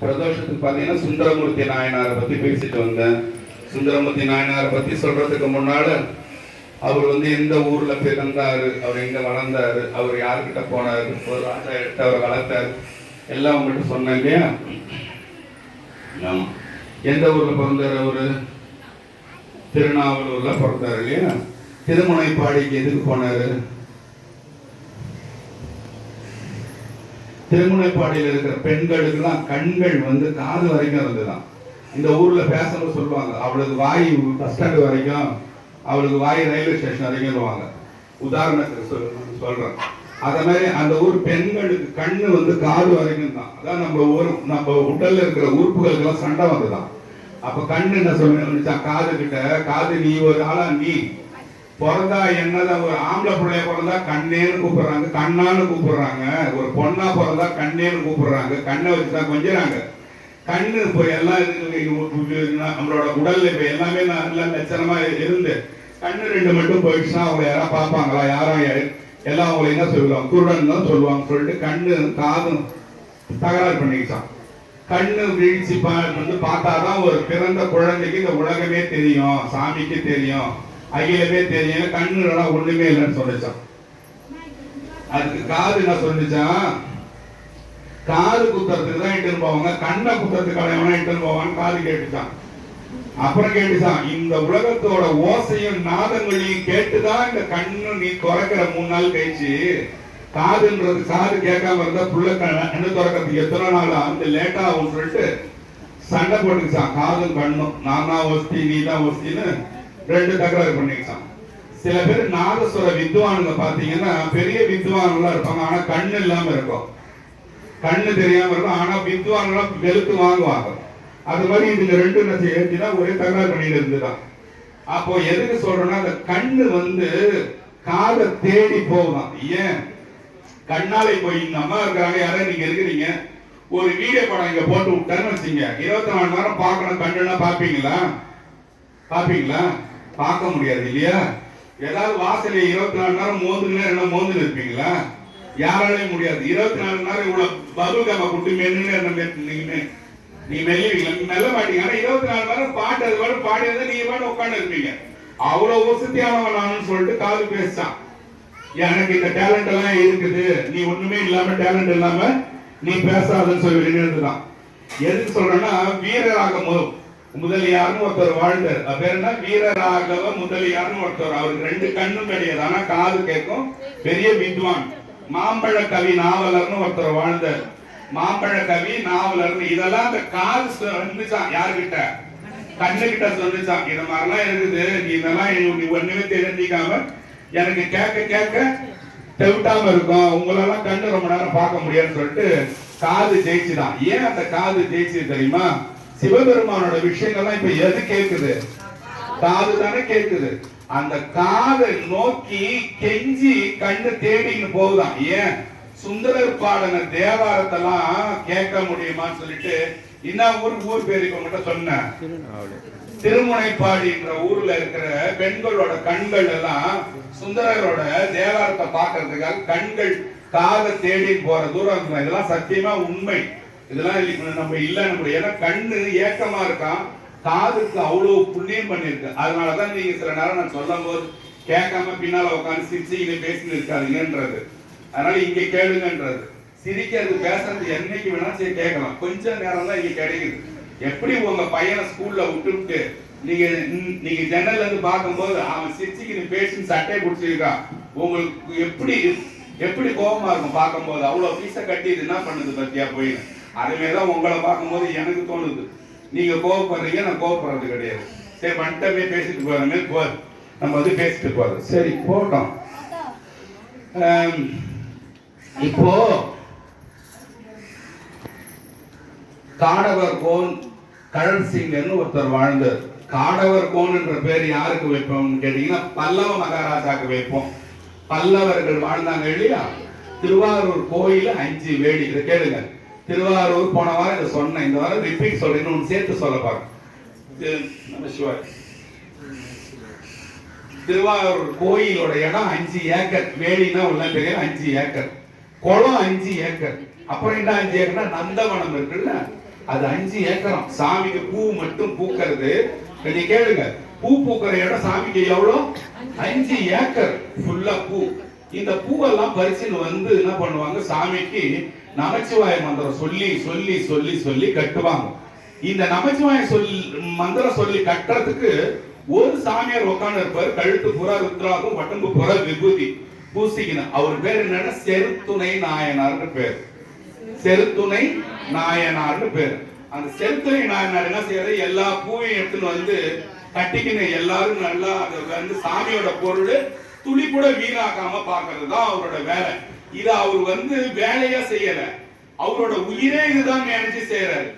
பிரதோஷத்துக்கு பார்த்தீங்கன்னா சுந்தரமூர்த்தி நாயனாரை பற்றி பேசிட்டு வந்தேன். சுந்தரமூர்த்தி நாயனாரை பற்றி சொல்றதுக்கு முன்னால அவர் எந்த ஊர்ல பிறந்தாரு, அவர் எங்க வளர்ந்தாரு, அவர் யாருக்கிட்ட போனாரு, ஒரு ராஜா எடுத்து அவரை வளர்த்தாரு, எல்லாம் உங்கள்கிட்ட சொன்னேன் இல்லையா? எந்த ஊர்ல பிறந்தாரு? அவரு திருநாவலூர்ல பிறந்தாரு இல்லையா? திருமுனைப்பாடிக்கு எதுக்கு போனாரு? திருமுனைப்பாடியில் இருக்கிற பெண்களுக்கெல்லாம் கண்கள் காது வரைக்கும் இருந்துதான். இந்த ஊர்ல பேசணும் சொல்லுவாங்க, அவளுக்கு வாய் பஸ் ஸ்டாண்டு வரைக்கும், அவளுக்கு வாய் ரயில்வே ஸ்டேஷன் வரைக்கும். உதாரணத்துக்கு சொல்றேன். அத மாதிரி அந்த ஊர் பெண்களுக்கு கண்ணு காது வரைக்கும் தான். அதான் நம்ம உடல்ல இருக்கிற உறுப்புகளுக்கு எல்லாம் சண்டை வந்துதான். அப்ப கண்ணு என்ன சொல்லுச்சா, காது கிட்ட, காது நீ ஒரு ஆளா, நீ பிறந்தா என்னதான் ஒரு ஆம்பளை பிள்ளைய பிறந்தா கண்ணேன்னு கூப்பிடுறாங்க, கண்ணான்னு கூப்பிடுறாங்க. ஒரு பொண்ணா பிறந்தா கண்ணேன்னு கூப்பிடுறாங்க, கண்ணை வச்சுதான் கொஞ்சிறாங்க. கண்ணு இப்போ எல்லாம் நம்மளோட உடல்ல இப்ப எல்லாமே நல்ல லட்சணமா இருந்து கண்ணு ரெண்டு மட்டும் போயிடுச்சுன்னா அவங்க யாராவது பார்ப்பாங்களா? யாரும் எல்லாம் அவங்களை என்ன சொல்லுவாங்க, குருடன் தான் சொல்லுவாங்க. சொல்லிட்டு கண்ணு காதும் தகராறு பண்ணிக்கிட்டான். கண்ணு வீழ்ச்சி பார்த்தாதான் ஒரு பிறந்த குழந்தைக்கு இந்த உலகமே தெரியும், சாமிக்கு தெரியும், அகிலமே தெரியும். கண்ணு ஒண்ணுமே இல்லைன்னு சொல்லிச்சான். அதுக்கு காது என்ன சொல்லிச்சான், காது குத்துறதுக்கு தான் இட்டுன்னு போவாங்க, கண்ணை குத்துறதுக்கு எவனா இட்டுன்னு போவான்னு காது கேட்டுச்சான். அப்புறம் கேட்டுச்சான், இந்த உலகத்தோட ஓசையும் நாதங்களையும் கேட்டுதான் இந்த கண்ணு நீ திறக்கிற 3 நாள் கழிச்சு. காதுன்றது காது கேட்காம இருந்தா புள்ள கண்ணு திறக்கிறதுக்கு எத்தனை நாள் அந்த லேட்டா ஆகும் சொல்லிட்டு சண்டை போட்டுக்கிச்சான். காதும் கண்ணும் நான் தான் ஒஸ்தி நீ தான் ஒஸ்தின்னு 2 தகராறு பண்ணிக்கிச்சான். சில பேர் நாதஸ்வர வித்வானுங்க பாத்தீங்கன்னா பெரிய வித்வான்களா இருப்பாங்க, ஆனா கண்ணு இல்லாம இருக்கும், கண்ணு தெரியாம இருக்கும், ஆனா வித்வான்களா வெளுத்து வாங்குவாங்க. அது மாதிரி இதுல 2 ஏற்றிதான் ஒரே தகராறு பண்ணிட்டு இருந்துதான். அப்போ எதுக்கு சொல்றேன்னா, அந்த கண்ணு காதை தேடி போகுதான். ஏன் கண்ணாலே போய் இந்த அம்மா இருக்கிறாங்க, யாரும் நீங்க இருக்கிறீங்க, ஒரு வீடியோ படம் இங்க போட்டு விட்டான்னு வச்சுங்க, 24 மணி நேரம் பார்க்கணும், கண்ணுன்னா பாப்பீங்களா? பாப்பீங்களா? பார்க்க முடியாது இல்லையா? ஏதாவது வாசலை 24 மணி நேரம் மோந்துன்னு இருப்பீங்களா? யாராலையும் முடியாது. 24 மணி நேரம் இவ்வளவு பபுல்காம குட்டு மென்னு நீ மெல்லுவீங்களா? மெல்ல மாட்டீங்க. ஆனா 24 மணி நேரம் பாட்டு அது பாட்டு பாடியதை நீங்க பாட்டு உட்காந்து இருப்பீங்க. அவ்வளவு வசதியானவன் சொல்லிட்டு காது பேசான், எனக்கு இந்த டேலண்ட் எல்லாம் இருக்குது, நீ ஒண்ணுமே இல்லாம டேலண்ட் இல்லாம நீ பேசாதன்னு சொல்லி இருந்துதான். எதுக்கு சொல்றேன்னா, வீரராக முதலியார்னு ஒருத்தர் வாழ்ந்தார். பேர் என்ன? வீரராகவ முதலியார்னு ஒருத்தர். அவருக்கு 2 கண்ணும் கிடையாது, ஆனா காது கேட்கும், பெரிய வித்வான். மாம்பழ கவி நாவலர்னு ஒருத்தர் வாழ்ந்தார். மாம்பழ கவி நாவலர்னு இதெல்லாம் அந்த காது வந்துச்சான். யாருகிட்ட? கண்ணுகிட்ட சொல்லிச்சான். இது மாதிரிலாம் இருக்குது, நீ இதெல்லாம் நீ ஒண்ணுமே தெரிஞ்சிக்காம எனக்கு கேட்க கேட்க தெவிட்டாம இருக்கும், உங்களெல்லாம் கண்ணு ரொம்ப நேரம் பார்க்க முடியாதுன்னு சொல்லிட்டு காது ஜெயிச்சுதான். ஏன் அந்த காது ஜெயிச்சு தெரியுமா? சிவபெருமானோட விஷயங்கள்லாம் இப்ப எது கேக்குது? காது தானே கேக்குது. அந்த காதை நோக்கி கெஞ்சி கண்ணு தேடின்னு போகுதான். ஏன்? சுந்தரர் பாடன தேவாரத்தெல்லாம் கேட்க முடியுமான்னு சொல்லிட்டு இன்னும் ஊர் பேர் இப்ப மட்டும் சொன்ன திருமுனைப்பாடின்ற ஊர்ல இருக்கிற பெண்களோட கண்கள் எல்லாம் சுந்தரரோட தேவாரத்தை பாக்குறதுக்காக கண்கள் காதை தேடி போற தூரம். இதெல்லாம் சத்தியமா உண்மை. இதெல்லாம் நம்ம இல்ல நம்ம, ஏன்னா கண்ணு ஏக்கமா இருக்கான், காதுக்கு அவ்வளவு புண்ணியம் பண்ணிருக்கு. அதனாலதான் நீங்க சில நேரம் நான் சொல்லும் போது கேட்காம பின்னால உட்காந்து சிரிச்சு பேசின்னு இருக்காதுங்கன்றது. அதனால இங்க கேளுங்கன்றது. சிரிக்கிறது பேசுறது என்னைக்கு வேணா சரி கேட்கலாம், கொஞ்ச நேரம் தான் இங்க கிடைக்குது. எப்படி உங்க பையனை ஸ்கூல்ல விட்டுவிட்டு நீங்க ஜன்னல்ல இருந்து பார்க்கும்போது அவன் சிரிச்சுக்கு பேசி சட்டையை பிடிச்சிருக்கான், உங்களுக்கு எப்படி கோபமா இருக்கும் பார்க்கும்போது. அவ்வளவு பீஸை கட்டி இது என்ன பண்ணுது பத்தியா போய். அதுமாரிதான் உங்களை பார்க்கும்போது எனக்கு தோணுது, நீங்க கோவப்படுறீங்க, நான் கோவப்படுறது கிடையாது. சரி வந்துட்டமே பேசிட்டு போறமே நம்ம பேசிட்டு போறோம். சரி போட்டோம். இப்போ காடவர் கோன் கழல் சிங்கர்னு ஒருத்தர் வாழ்ந்தார். காடவர் கோன் என்ற பேர் யாருக்கு வைப்போம் கேட்டீங்கன்னா, பல்லவ மகாராஜாக்கு வைப்போம். பல்லவர்கள் வாழ்ந்தாங்க இல்லையா? திருவாரூர் கோயில 5 வேடி. இதை கேளுங்க. திருவாரூர் போன வாரம் இதை சொன்னேன், இந்த வாரம் ரிப்பீட் சொல்றேன், சேர்த்து சொல்ல பாருங்க. திருவாரூர் கோயிலோட இடம் 5 ஏக்கர். வேலினா உள்ள பெரிய 5 ஏக்கர், குளம் 5 ஏக்கர். அப்புறம் என்ன 5 ஏக்கர்னா நந்தவனம் இருக்குல்ல, அது 5 ஏக்கரம். சாமிக்கு பூ மட்டும் பூக்கிறது. நீங்க கேளுங்க, பூ பூக்கிற இடம் சாமிக்கு எவ்வளவு? 5 ஏக்கர் ஃபுல்லா பூ. இந்த பூவெல்லாம் பறிச்சுன்னு வந்து என்ன பண்ணுவாங்க, சாமிக்கு நமச்சிவாய மந்திரம் சொல்லி சொல்லி சொல்லி சொல்லி கட்டுவாங்க. இந்த நமச்சிவாய மந்திரம் சொல்லி கட்டுறதுக்கு ஒரு சாமியார் உட்கார்ந்து இருப்பாரு. கழுத்து பூரா ருத்ராகும், உடம்பு பூரா விபூதி பூசிக்கணும். அவர் பேர் என்னன்னா செருத்துணை நாயனார்னு பேர். செருத்துணை நாயனார்னு பேர். அந்த செருத்துணை நாயனார் என்ன செய்யறது, எல்லா பூவையும் எடுத்துன்னு வந்து கட்டிக்கணும். எல்லாரும் நல்லா அது வந்து சாமியோட பொருள் துளி கூட வீணாக்காம பாக்குறது தான் அவரோட வேலை. இத அவர் வந்து வேலையா செய்யல, அவரோட உயிரே இதுதான் நினைச்சு செய்யறாரு.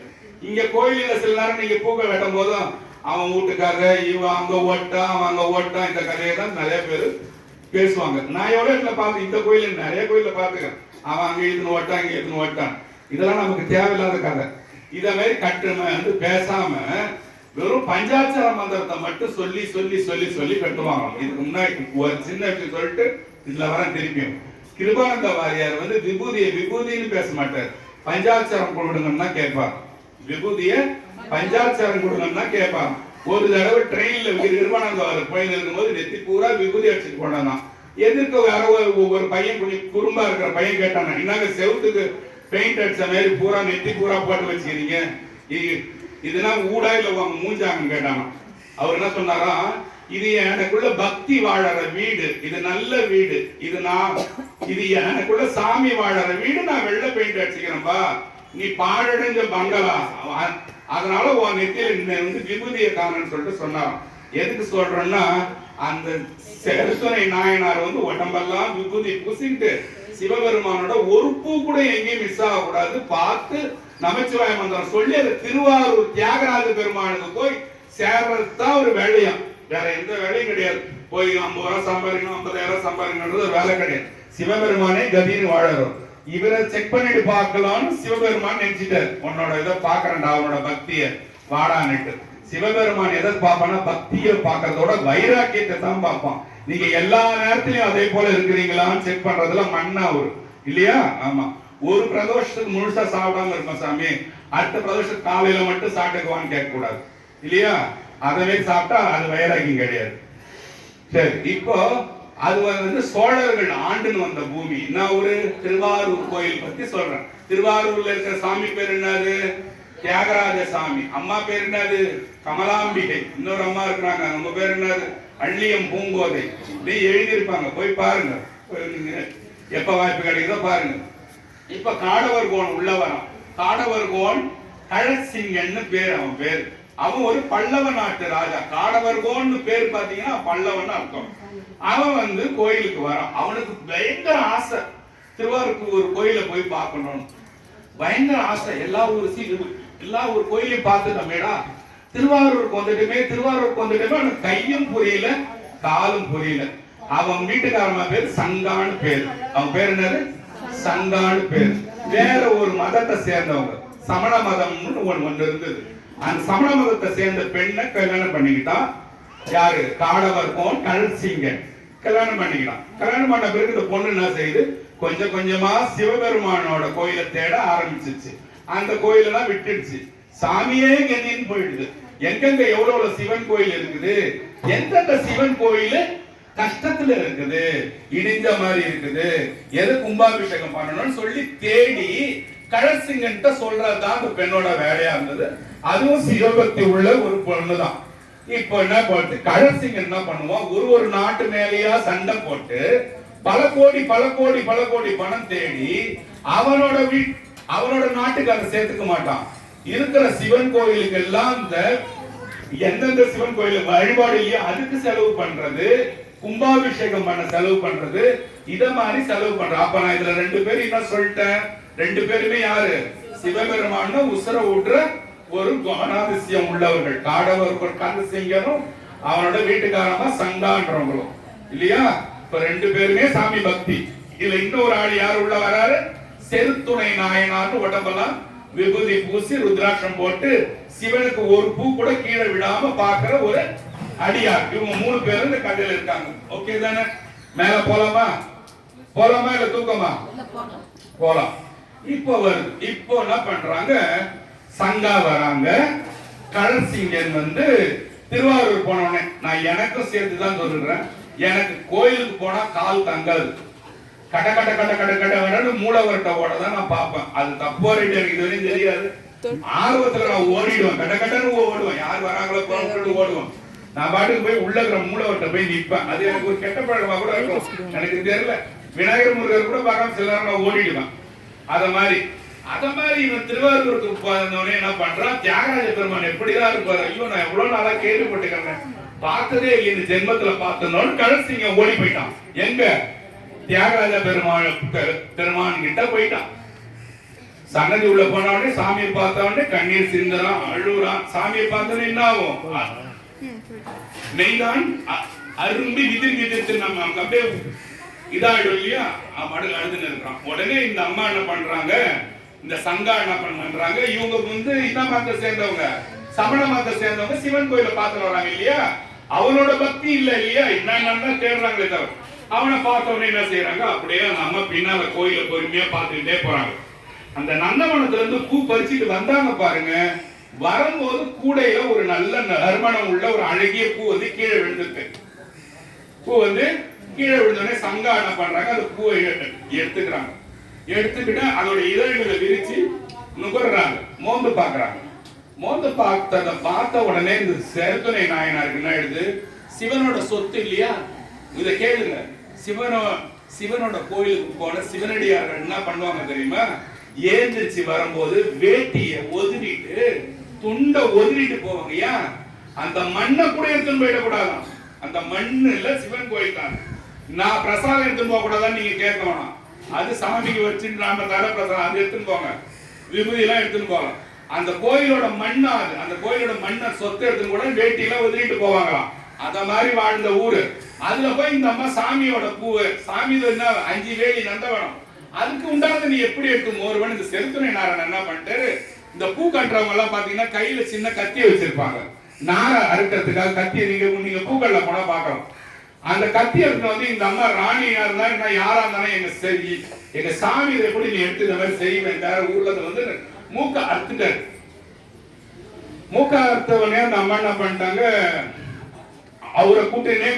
இங்க கோயில சில நேரம் நீங்க பூக்க வெட்டும் போதும் அவன் வீட்டுக்கார இவன் அங்க ஓட்டான், அவன் அங்க ஓட்டான், இந்த கதையை தான் நிறைய பேர் பேசுவாங்க. நான் எவ்வளவு இடத்துல பார்த்து, இந்த கோயில நிறைய கோயில பாத்துக்கிறேன், அவன் அங்க இதுன்னு ஓட்டான், இங்க இதுன்னு ஓட்டான். இதெல்லாம் நமக்கு தேவையில்லாத கதை. இத மாதிரி கட்டுமை வந்து பேசாம வெறும் பஞ்சாட்சர மந்திரத்தை மட்டும் சொல்லி சொல்லி சொல்லி சொல்லி கட்டுவாங்க. இதுக்கு முன்னாடி ஒரு சின்ன விஷயம் சொல்லிட்டு இதுல வர திருப்பியும் கிருபானந்த வாரியார் வந்து விபூதின்னு பேச மாட்டார், பஞ்சாட்சரம் கொடுங்கன்னா கேட்பார். விபூதிய பஞ்சாட்சரம் கொடுங்கன்னா கேட்பாங்க. ஒரு தடவை ட்ரெயின்ல கிருபானந்த வாரியர் போய் இருக்கும்போது நெத்தி பூரா விபூதி அடிச்சுட்டு போனான். எதிர்க்க வேற ஒரு பையன், கொஞ்சம் குறும்பா இருக்கிற பையன் கேட்டாங்க, என்னங்க செவுத்துக்கு பெயிண்ட் அடிச்ச மாதிரி பூரா நெத்தி பூரா போட்டு வச்சுக்கிறீங்க, இதெல்லாம் ஊடா இல்ல உங்க மூஞ்சாங்கன்னு கேட்டாங்க. அவர் என்ன சொன்னாரா, இது எனக்குள்ள பக்தி வாழற வீடு, இது நல்ல வீடு, இது எனக்குள்ள சாமி வாழற வீடு, நான் வெள்ளை பெயிண்ட் அடிச்சுக்கிறேன்பா, நீ பாழடைஞ்ச பங்களா, அதனால உன் நெத்தியில வந்து விபூதிய காரணம்னு சொல்லிட்டு சொன்னார். எதுக்கு சொல்றேன்னா, அந்த செருத்துணை நாயனார் வந்து உடம்பெல்லாம் விபூதி பூசிட்டு சிவபெருமானோட ஒரு பூ கூட எங்கேயும் மிஸ் ஆகக்கூடாது பார்த்து நமச்சிவாய மந்திரம் சொல்லி அது திருவாரூர் தியாகராஜ பெருமானுக்கு போய் சேர்றதுதான் ஒரு வேலையா, வேற எந்த வேலையும் கிடையாது. போய் 50 ரூபாய் சம்பாதிக்கணும், 50,000 சம்பாதிக்கணும்ன்றது ஒரு வேலை கிடையாது. சிவபெருமானே கதின்னு வாழறோம். இவரை செக் பண்ணிட்டு பார்க்கலாம்னு சிவபெருமான் நினைச்சிட்டார். உன்னோட இதை பாக்குறேன்டா, அவனோட பக்திய வாடான்னுட்டு. சிவபெருமான் எதை பார்ப்பானா, பக்தியை பார்க்கறதோட வைராக்கியத்தை தான் பார்ப்பான். நீங்க எல்லா நேரத்திலையும் அதே போல இருக்கிறீங்களான்னு செக் பண்றதுல மண்ணா வரும் இல்லையா? ஆமா, ஒரு பிரதோஷத்துக்கு முழுசா சாப்பிடாம இருப்போம் சாமி, அடுத்த பிரதோஷத்துக்கு காலையில மட்டும் சாப்பிட்டுக்குவான்னு கேட்க கூடாது இல்லையா? அதவே சாப்பிட்டா அது வைராக்கியம் கிடையாது. சரி, இப்போ அது வந்து சோழர்கள் ஆண்டுன்னு வந்த பூமி. நான் ஒரு திருவாரூர் கோயில் பத்தி சொல்றேன். திருவாரூர்ல இருக்கிற சாமி பேர் என்னது? தியாகராஜ சாமி. அம்மா பேர் என்னது? கமலாம்பிகை. இன்னொரு அம்மா இருக்கிறாங்க, அவங்க பேர் என்னது? அள்ளியம் பூங்கோதை. நீ எழுதியிருப்பாங்க, போய் பாருங்க, எப்ப வாய்ப்பு கிடைக்குதோ பாருங்க. இப்ப காடவர்கோன் உள்ள வரான். காடவர்கோன் கழசிங்கன்னு பேர், அவன் பேர். அவன் ஒரு பல்லவ நாட்டு ராஜா. காடவர்கோன்னு பேர் பாத்தீங்கன்னா பல்லவன் அர்த்தம். அவன் வந்து கோயிலுக்கு வரான். அவனுக்கு பயங்கர ஆசை, திருவாரூருக்கு ஒரு கோயில போய் பார்க்கணும், பயங்கர ஆசை. எல்லா ஊர் கோயிலையும் பார்த்துட்டோமேடா, திருவாரூருக்கு வந்துட்டுமே அவனுக்கு கையும் புரியல காலும் புரியல. அவன் வீட்டுக்காரமா பேர் சங்கான்னு பேர். அவன் பேர் என்னது? சங்கான்னு பேர். வேற ஒரு மதத்தை சேர்ந்தவங்க, சமண மதம்னு ஒன்று இருந்தது. அந்த சமண மதத்தை சேர்ந்த பெண்ணை கல்யாணம் பண்ணிக்கிட்டான். யாரு? காடவர்கோன் கழசிங்கன் கல்யாணம் பண்ணிக்கிட்டான். கல்யாணம் பண்ண பிறகு இந்த பொண்ணு என்ன செய்யுது, கொஞ்சம் கொஞ்சமா சிவபெருமானோட கோயிலை தேட ஆரம்பிச்சிச்சு. அந்த கோயிலெல்லாம் விட்டுடுச்சு, சாமியே கெதின்னு போயிடுது. எங்கெங்க எவ்வளவு சிவன் கோயில் இருக்குது, எந்தெந்த சிவன் கோயில் கஷ்டத்துல இருக்குது, இடிஞ்ச மாதிரி இருக்குது, எது கும்பாபிஷேகம் பண்ணணும்னு சொல்லி தேடி கழசிங்கன்ட்ட சொல்றதுதான் அந்த பெண்ணோட வேலையா இருந்தது. அதுவும் சிவபக்தி உள்ள ஒரு பொண்ணுதான். இப்போ என்ன போட்டு கழசிங்கன் என்ன பண்ணுவான், ஒரு நாட்டு மேலேயா சண்டை போட்டு பல கோடி பணம் தேடி அவனோட நாட்டுக்கு அதை சேர்த்துக்க மாட்டான். இருக்கிற சிவன் கோயிலுக்கு எல்லாம் எந்தெந்த சிவன் கோயில் வழிபாடு இல்லையா அதுக்கு செலவு பண்றது, கும்பாபிஷேகம் பண்ண செலவு பண்றது, இத மாதிரி செலவு பண்ற. அப்ப நான் இதுல 2 பேரும் என்ன சொல்லிட்டேன், 2 பேருமே யாரு? சிவபெருமான உசுர ஊற்ற ஒரு குணாதிசயம் உள்ளவர்கள். காடவர் கந்தசிங்கனும் அவனோட வீட்டுக்காரமா சங்கான்றவங்களும் இல்லையா? இப்ப 2 பேருமே சாமி பக்தி. இதுல இன்னொரு ஆள் யார் உள்ள வராரு? செருத்துணை நாயனார்னு உடம்பெல்லாம் விபூதி பூசி ருத்ராட்சம் போட்டு சிவனுக்கு ஒரு பூ கூட கீழே விடாம பாக்குற ஒரு அடியார். இவங்க 3 பேரும் இந்த கதையில இருக்காங்க. ஓகே தானே? மேல போலாமா இல்ல தூக்கமா? போலாம். இப்போ வருது. இப்போ என்ன பண்றாங்க, சங்கா வராங்க. கழற்சிங்கன் வந்து திருவாரூர் போனோடனே நான் எனக்கும் சேர்த்துதான் சொல்றேன், எனக்கு கோயிலுக்கு போனா கால் தங்காது. கட கட கட கட கட வரன்னு மூலவர்கிட்ட ஓடதான் நான் பார்ப்பேன். அது தப்போ ரைட்டு எனக்கு இதுவரையும் தெரியாது. ஆர்வத்துல நான் ஓடிடுவேன், கட கடன்னு ஓடுவேன். யார் வராங்களோ போட்டு ஓடுவேன். நான் பாட்டுக்கு போய் உள்ள இருக்கிற மூலவர்கிட்ட போய் நிற்பேன். அது எனக்கு ஒரு கெட்ட பழக்கமா கூட இருக்கும், எனக்கு தெரியல. விநாயகர் முருகர் கூட பார்க்காம சில நேரம் நான் ஓடிடுவேன். அத மாதிரி இவன் திருவாரூருக்கு போனோடனே என்ன பண்றான், தியாகராஜ பெருமான் எப்படிதான் இருப்பாரு. ஐயோ நான் எவ்வளவு நாளா கேள்விப்பட்டுக்கிறேன், பார்த்ததே இல்லை, இந்த ஜென்மத்துல பார்த்தோன்னு கழசிங்க ஓடி போயிட்டான். எங்க தியாகராஜ பெருமான் கிட்ட போயிட்டான். சன்னதி உள்ள போன உடனே சாமியை பார்த்த உடனே கண்ணீர் சிந்தறான், அழுறான். சாமியை பார்த்தோன்னே என்ன ஆகும், நெய்தான் அரும்பி விதிர்த்து நம்ம அப்படியே இதாயிடும் இல்லையா, மடல் அழுதுன்னு இருக்கிறான். உடனே இந்த அம்மா என்ன பண்றாங்க, இந்த சங்கா என்ன பண்றாங்க, இவங்க வந்து இந்த மதத்தை சேர்ந்தவங்க, சமண மதத்தை சேர்ந்தவங்க, சிவன் கோயில பார்த்து வராங்க இல்லையா, அவனோட பக்தி இல்ல இல்லையா, என்னன்னா தேடுறாங்களே தவிர. அவனை பார்த்தவனே என்ன செய்யறாங்க, அப்படியே அந்த அம்மா பின்னால கோயில பொறுமையா பார்த்துக்கிட்டே போறாங்க. அந்த நந்தவனத்துல இருந்து பூ பறிச்சுட்டு வந்தாங்க பாருங்க. வரும்போது கூடையில ஒரு நல்ல நறுமணம் உள்ள ஒரு அழகிய பூ வந்து கீழே விழுந்துருக்கு. பூ வந்து கீழே விழுந்தோடனே சங்கா என்ன பண்றாங்க, அந்த பூவை எடுத்துக்கிறாங்க. எடுத்துக்கிட்டு அதோட இதழ்களை விரிச்சு நுகர்றாங்க, மோந்து பாக்குறாங்க. மோந்து பார்த்த உடனே இந்த செருத்துணை நாயனாருக்கு என்ன எழுது, சிவனோட சொத்து இல்லையா, இதை கேளுங்க. சிவனோட கோயிலுக்கு போன சிவனடியார்கள் என்ன பண்ணுவாங்க தெரியுமா, ஏந்திரிச்சு வரும்போது வேட்டிய ஒதுரிட்டு துண்டை ஒதுரிட்டு போவாங்க. ஏன், அந்த மண்ணை கூட எடுத்துன்னு போயிடக்கூடாதான். அந்த மண்ணுல சிவன் கோயில் தான், நான் பிரசாதம் எடுத்துன்னு போக கூடாதான் நீங்க கேட்க வேணாம். அது சாமிக்கு வச்சு நாம தர பிரசாதம் அது எடுத்துன்னு போங்க, விபூதி எல்லாம் எடுத்துன்னு போகலாம். அந்த கோயிலோட மண்ணா, அது அந்த கோயிலோட மண்ணை சொத்து எடுத்துன்னு கூட வேட்டியெல்லாம் ஒதுரிட்டு போவாங்களாம். அத மாதிரி வாழ்ந்த ஊரு. அதுல போய் இந்த அம்மா சாமியோட பூவு, சாமி என்ன 5 வேலி நந்தவனம், அதுக்கு உண்டானது நீ எப்படி எடுத்து ஒருவன். இந்த செருத்துணை நாராயணன் என்ன பண்ணிட்டாரு, இந்த பூ கட்டுறவங்க எல்லாம் பாத்தீங்கன்னா கையில சின்ன கத்தியை வச்சிருப்பாங்க, நார அறுக்கிறதுக்காக கத்தியை. நீங்க பூக்கள்ல போனா பாக்கலாம். அந்த கத்தி எடுத்து வந்து இந்த அம்மா ராணியா இருந்தா யாரா இருந்தாலும் எங்க சாமி இதை எப்படி நீ எடுத்து இந்த மாதிரி செய்வேன். ஊர்ல வந்து மூக்க அறுத்துட்டாரு. மூக்க அறுத்தவனே அந்த அம்மா என்ன பண்ணிட்டாங்க, அவரை கூட்டினே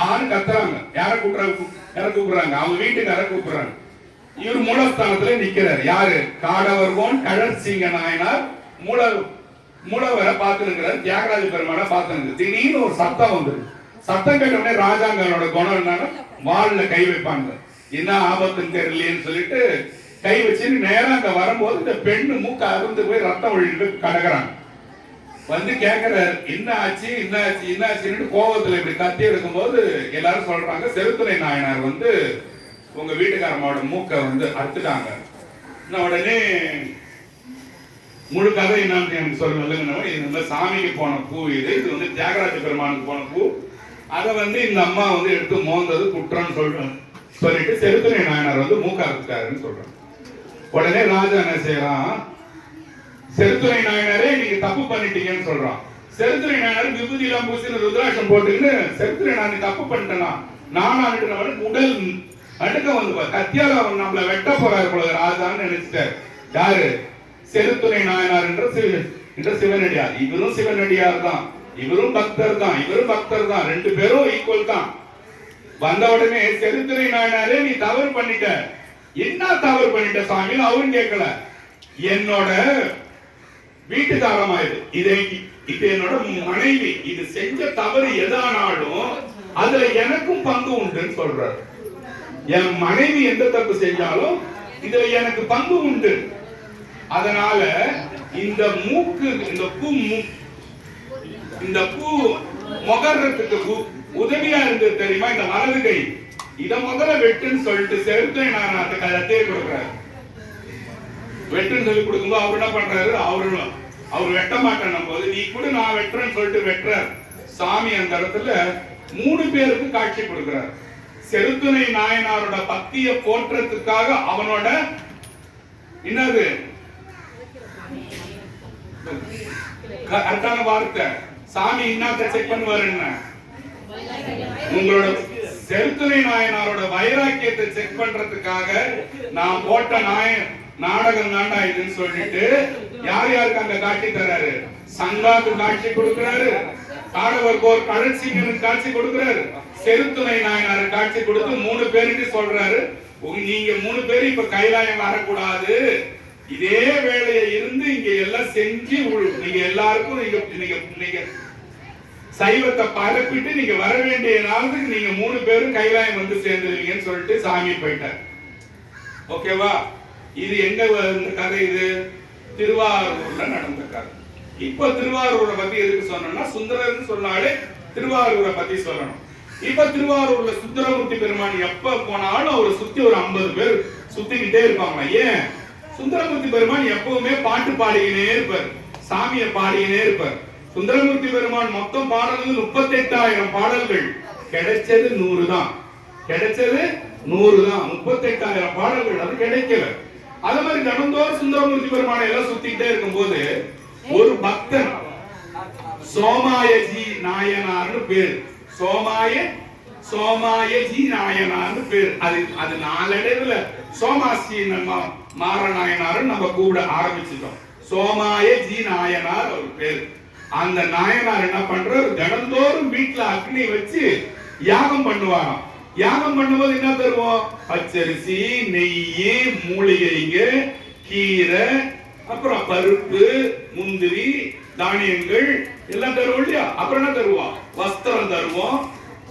ஆறு கத்துறாங்க. யார கூப்பிடுறாங்க, அவங்க வீட்டுக்கார கூப்பிடுறாங்க. இவர் மூலஸ்தானத்துல நிக்கிறார். யாரு, காடவர்கோன் கழற்சிங்க நாயனார் மூலவரை பார்த்துருக்கிறார், தியாகராஜ பெருமான பார்த்துருக்கு. திடீர்னு ஒரு சத்தம் வந்துருக்கு. சத்தம் கேட்ட உடனே ராஜாங்களோட குணம் என்னன்னா வாள்ல கை வைப்பாங்க, என்ன ஆபத்துன்னு தெரியலையேன்னு சொல்லிட்டு கை வச்சு நேரம் அங்க வரும்போது இந்த பெண்ணு மூக்க அருந்து போய் ரத்தம் ஒழிட்டு கடக்குறாங்க. வந்து கேட்கிறார், என்ன ஆச்சுன்னு கோபத்துல இப்படி கத்தி எடுக்கும் போது எல்லாரும் சொல்றாங்க, செருத்துணை நாயனார் வந்து உங்க வீட்டுக்காரமாவோட மூக்க வந்து அறுத்துட்டாங்க. உடனே முழு கதை என்னன்னு எனக்கு சொல்லுங்க. இந்த சாமிக்கு போன பூ இது வந்து தியாகராஜ பெருமானுக்கு போன பூ. அதை வந்து இந்த அம்மா வந்து எடுத்து மோந்தது குற்றம்னு சொல்லிட்டு செருத்துணை நாயனார் வந்து மூக்க அறுத்துட்டாருன்னு சொல்றாங்க. உடனே ராஜா என்ன செய்யறான், செருத்துணை நாயனாரே நீங்க தப்பு பண்ணிட்டீங்கன்னு சொல்றான். செருத்துணை நாயனார் விபூதி எல்லாம் பூசி ருத்ராட்சம் போட்டுன்னு செருத்துணை நான் தப்பு பண்ணிட்டேனா நானும் உடல் அடுக்க வந்து கத்தியால அவன் நம்மள வெட்ட போறாரு போல ராஜான்னு நினைச்சிட்டாரு. யாரு, செருத்துணை நாயனார் என்ற சிவனடியார். இவரும் சிவனடியார் தான், இவரும் பக்தர் தான், 2 பேரும் ஈக்குவல் தான். வந்த உடனே செருத்துணை நாயனாரே நீ தவறு பண்ணிட்ட, என்ன தவறு பண்ணிட்ட சாமி அவரும் கேட்கல. என்னோட வீட்டுக்காரமா இது என்னோட மனைவி, இது செஞ்ச தவறு எதானாலும் அதுல எனக்கும் பங்கு உண்டுன்னு சொல்றாரு. என் மனைவி எந்த தப்பு செஞ்சாலும் இதுல எனக்கு பங்கு உண்டு. அதனால இந்த மூக்கு இந்த பூ முகர்றதுக்கு உதவியா இருந்தது தெரியுமா, இந்த வலது கை, இத முதல்ல வெட்டுன்னு சொல்லிட்டு சேர்த்து நான் அந்த கதையை கொடுக்குறாரு. வெட்டுன்னு சொல்லி கொடுக்கும்போது அவர் என்ன பண்றாரு, அவர் வெட்ட மாட்டேன் போது நீ கூட நான் வெட்டுறேன்னு சொல்லிட்டு வெட்டுறாரு. சாமி அந்த இடத்துல 3 பேருக்கு காட்சி கொடுக்கிறார். செருத்துணை நாயனாரோட பக்தியை போற்றத்துக்காக அவனோட என்னது கரெக்டான வார்த்தை, சாமி என்னத்தை செக் பண்ணுவாரு, உங்களோட செருத்துணை நாயனாரோட வைராக்கியத்தை செக் பண்றதுக்காக நான் போட்ட நாடகம் தாண்டா இதுன்னு சொல்லிட்டு யார் யாருக்கு அந்த காட்சி தராரு? சங்காக்கு காட்சி கொடுக்கிறாரு, காடவர்கோர் கழற்சிங்கனுக்கு காட்சி கொடுக்கிறாரு, செருத்துணை நாயனாரு காட்சி கொடுத்து 3 பேருக்கு சொல்றாரு, நீங்க 3 பேர் இப்ப கைலாயம் வரக்கூடாது, இதே வேலையை இருந்து இங்க எல்லாம் செஞ்சு நீங்க எல்லாருக்கும் நீங்க சைவத்தை பரப்பிட்டு நீங்க வர வேண்டிய நாளுக்கு நீங்க 3 பேரும் கைலாயம் வந்து சேர்ந்துருவீங்கன்னு சொல்லிட்டு சாமி போயிட்டார். ஓகேவா? இது எங்க கதை? இது திருவாரூர்ல நடந்த கதை. இப்ப திருவாரூரை பத்தி எதுக்கு சொன்னா, சுந்தரர்னு சொன்னாலே திருவாரூரை பத்தி சொல்லணும். இப்ப திருவாரூர்ல சுந்தரமூர்த்தி பெருமான் எப்ப போனாலும் அவரை சுத்தி ஒரு 50 பேர் சுத்திக்கிட்டே இருப்பாங்க. ஏன்? சுந்தரமூர்த்தி பெருமான் எப்பவுமே பாட்டு பாடிக்கினே இருப்பார், சாமியை பாடிக்கினே இருப்பார். சுந்தரமூர்த்தி பெருமான் மொத்தம் பாடல்கள் 38,000 பாடல்கள், கிடைச்சது 100 தான். கிடைச்சது 100 தான். 38,000 பாடல்கள் அது கிடைக்கல. அது மாதிரி தினந்தோறும் சுந்தரமூர்த்தி பெருமானை எல்லாம் சுத்திக்கிட்டே இருக்கும்போது ஒரு பக்தன் சோமாயஜி நாயனார்னு பேர், சோமாயஜி நாயனார்னு பேர். அது நாளடைவுல சோமாசி மாற நாயனார் நம்ம கூப்பிட ஆரம்பிச்சிட்டோம். சோமாயஜி நாயனார் ஒரு பேர். அந்த நாயனார் என்ன பண்றாரு? தினந்தோறும் வீட்டுல அக்னி வச்சு யாகம் பண்ணுவாராம். யாகம் பண்ணும்போது என்ன தருவோம்? பச்சரிசி, நெய், மூலிகைங்க, கீரை, அப்புறம் பருப்பு, முந்திரி, தானியங்கள் எல்லாம் தருவோம் இல்லையா? அப்புறம் என்ன தருவோம்? வஸ்திரம் தருவோம்.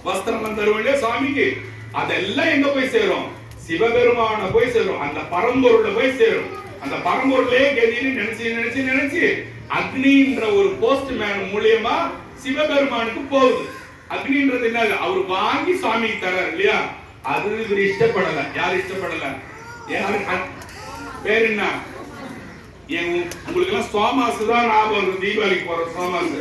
வஸ்திரம் தருவோம் இல்லையா சாமிக்கு? அதெல்லாம் எங்க போய் சேரும்? சிவபெருமான போய் சேரும், அந்த பரம்பொருள்ல போய் சேரும். அந்த பரம்பொருளே கதின்னு நினைச்சு நினைச்சு நினைச்சு அக்னின்ற ஒரு போஸ்ட்மேன் மூலியமா சிவபெருமானுக்கு போகுது. அக்னின்றது என்ன? அவர் வாங்கி சுவாமிக்கு தராரு இல்லையா? அது இவர் இஷ்டப்படல. யார் இஷ்டப்படல? பேர் என்ன? உங்களுக்கு எல்லாம் சோமாசு தான் ஞாபகம். தீபாவளிக்கு போற சோமாசு.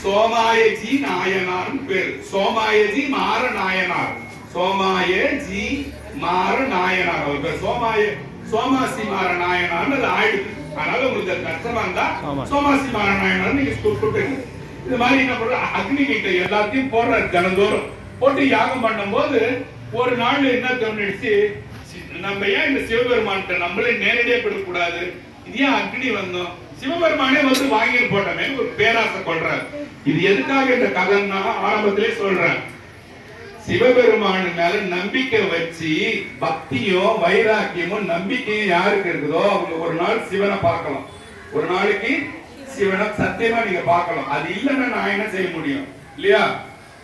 சோமாயஜி நாயனார் பேர். சோமாயஜி மாற நாயனார். சோமாயஜி மாற நாயனார் அவர் பேர். சோமாசி மாற நாயனார் ஆயிடுது. அதனால உங்களுக்கு கஷ்டமா இருந்தா சோமாசி மாற நாயனார் நீங்க கூப்பிட்டு இது மாதிரி என்ன பண்ற? அக்னி கிட்ட எல்லாத்தையும் போடுறாரு. தினந்தோறும் போட்டு யாகம் பண்ணும் போது ஒரு நாள் என்ன தோணிடுச்சு, நம்ம ஏன் இந்த சிவபெருமான்கிட்ட நம்மளே நேரடியா கொடுக்கூடாது, இது ஏன் அக்னி வந்தோம், சிவபெருமானே வந்து வாங்கி போட்டமே ஒரு பேராசை கொள்றாரு. இது எதுக்காக இந்த கதைன்னா ஆரம்பத்திலே சொல்றேன். சிவபெருமான் மேல நம்பிக்கை வச்சு பக்தியும் வைராக்கியமும் நம்பிக்கையும் யாருக்கு இருக்குதோ அவங்க ஒரு நாள் சிவனை பார்க்கலாம். ஒரு நாளைக்கு சிவனை சத்தியமா நீங்க பார்க்கலாம். அது இல்லைன்னா நான் என்ன செய்ய முடியும் இல்லையா?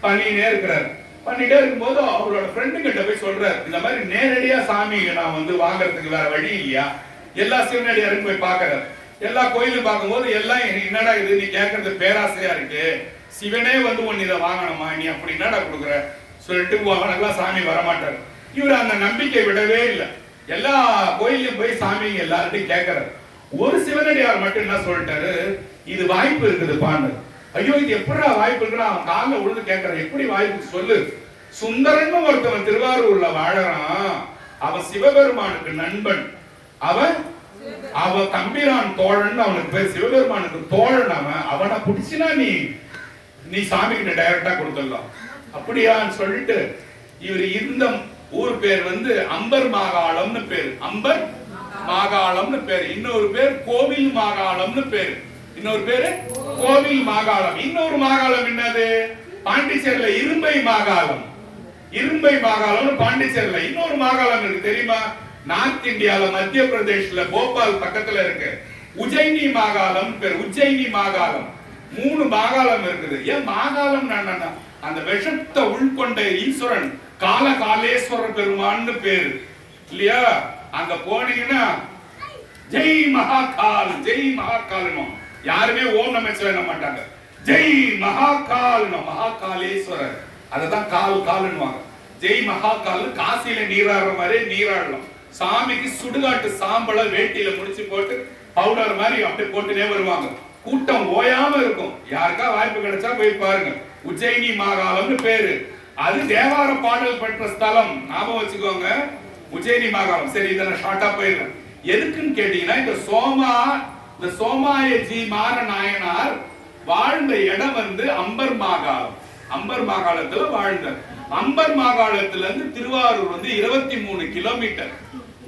பண்ணினே இருக்கிறார். பண்ணிட்டே இருக்கும்போது அவரோட ஃப்ரெண்டு கிட்ட போய் சொல்றாரு, இந்த மாதிரி நேரடியா சாமி நான் வந்து வாங்குறதுக்கு வேற வழி இல்லையா? எல்லா சிவனடியாரும் போய் பாக்குறாரு. எல்லா கோயிலும் பார்க்கும்போது எல்லாம் என்னடா இது நீ கேட்கறது பேராசையா இருக்கு, சிவனே வந்து ஒன்னு இதை வாங்கணுமா, நீ அப்படி என்னடா கொடுக்குற சொல்லிட்டு வாங்கினெல்லாம் சாமி வரமாட்டாரு. இவர் அந்த நம்பிக்கை விடவே இல்லை. எல்லா கோயிலையும் போய் சாமி எல்லார்ட்டையும் கேட்கிறாரு. ஒரு சிவனடியார் மட்டும் என்ன சொல்லிட்டாரு, இது வாய்ப்பு இருக்குது பாண்டு. ஐயோ இது எப்படா வாய்ப்பு இருக்குன்னா அவன் காலில் விழுந்து கேட்கறான், எப்படி வாய்ப்பு சொல்லு. சுந்தரன் ஒருத்தவன் திருவாரூர்ல வாழறான், அவன் சிவபெருமானுக்கு நண்பன், அவன் தம்பிரான் தோழன் அவனுக்கு பேர், சிவபெருமானுக்கு தோழன் அவன். அவனை பிடிச்சினா நீ சாமி கிட்ட டைரக்டா கொடுத்துடலாம். அப்படியான்னு சொல்லிட்டு இவர் இந்த ஊர் பேர் வந்து அம்பர் மாகாளம்னு பேரு. அம்பர் மாகாளம்னு பேரு. இன்னொரு பேர் கோவில் மாகாளம்னு பேரு. இன்னொரு பேரு கோவில் மாகாளம். இன்னொரு மாகாளம் என்னது? பாண்டிச்சேரியில இரும்பை மாகாளம். இரும்பை மாகாளம் பாண்டிச்சேரியில. இன்னொரு மாகாளம் இருக்கு தெரியுமா? நார்த் இந்தியால மத்திய பிரதேஷ்ல போபால் பக்கத்துல இருக்கு. உஜ்ஜயினி மாகாளம் பேர். உஜ்ஜயினி மாகாளம். 3 மாகாளம் இருக்குது. ஏன் மாகாளம்? அந்த விஷத்தை உள்கொண்ட ஈஸ்வரன் காலகாலேஸ்வரர் பெருமான்னு பேரு இல்லையா? அங்க போனீங்கன்னா ஜெய் மகாகால், ஜெய் மகாகால். யாருமே ஓம் நமச்சிவாய மாட்டாங்க. ஜெய் மகாகால், மகாகாலேஸ்வரர். அததான் கால் கால்னுவாங்க. ஜெய் மகாகால். காசியில நீராடுற மாதிரி நீராடலாம். சாமிக்கு சுடுகாட்டு சாம்பல வேட்டியில முடிச்சு போட்டு பவுடர் மாதிரி அப்படியே போட்டுனே வருவாங்க. கூட்டம் ஓயாம இருக்கும். யாருக்கா வாய்ப்பு கிடைச்சா போய் பாருங்க. உஜ்ஜயினி மாகாளம்னு பேரு. அது தேவார பாடல் பெற்ற ஸ்தலம். ஞாபகம் வச்சுக்கோங்க, உஜ்ஜயினி மாகாளம். சரி, இதை நான் ஷார்ட்டா போயிடுறேன். எதுக்குன்னு கேட்டீங்கன்னா, இந்த சோமாயஜி மாற நாயனார் வாழ்ந்த இடம் வந்து அம்பர் மாகாளம். அம்பர் மாகாளத்துல வாழ்ந்தார். அம்பர் மாகாளத்துல இருந்து திருவாரூர் வந்து 23 கிலோமீட்டர்.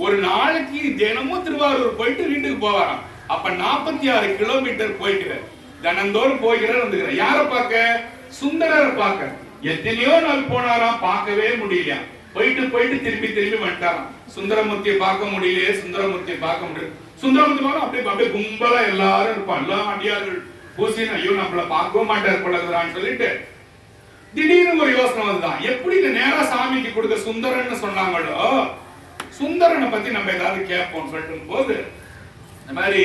ஒரு நாளைக்கு தினமும் திருவாரூர் போயிட்டு வீட்டுக்கு போவாராம். அப்ப 46 கிலோமீட்டர் போய்கிறார். தினந்தோறும் போய்கிறார் வந்துகிறார். யாரை பார்க்க? சுந்தரரை பார்க்க. எத்தனையோ நாள் போனாராம், பார்க்கவே முடியலையா. போயிட்டு திரும்பி வந்துட்டாராம். சுந்தரமூர்த்தியை பார்க்க முடியலையே, சுந்தரமூர்த்தியை பார்க்க முடியல. சுந்தரமூர்த்தி அப்படியே கும்பலா எல்லாரும் இருப்பான். எல்லாம் அடியார்கள் பூசின், ஐயோ நம்மள பார்க்கவும் மாட்டார் போலதான் சொல்லிட்டு திடீர்னு ஒரு யோசனை வந்துதான். எப்படி நேரா சாமிக்கு கொடுக்க சுந்தரன்னு சொன்னாங்களோ, சுந்தரனை பத்தி நம்ம ஏதாவது கேட்போம் சொல்லும் போது இந்த மாதிரி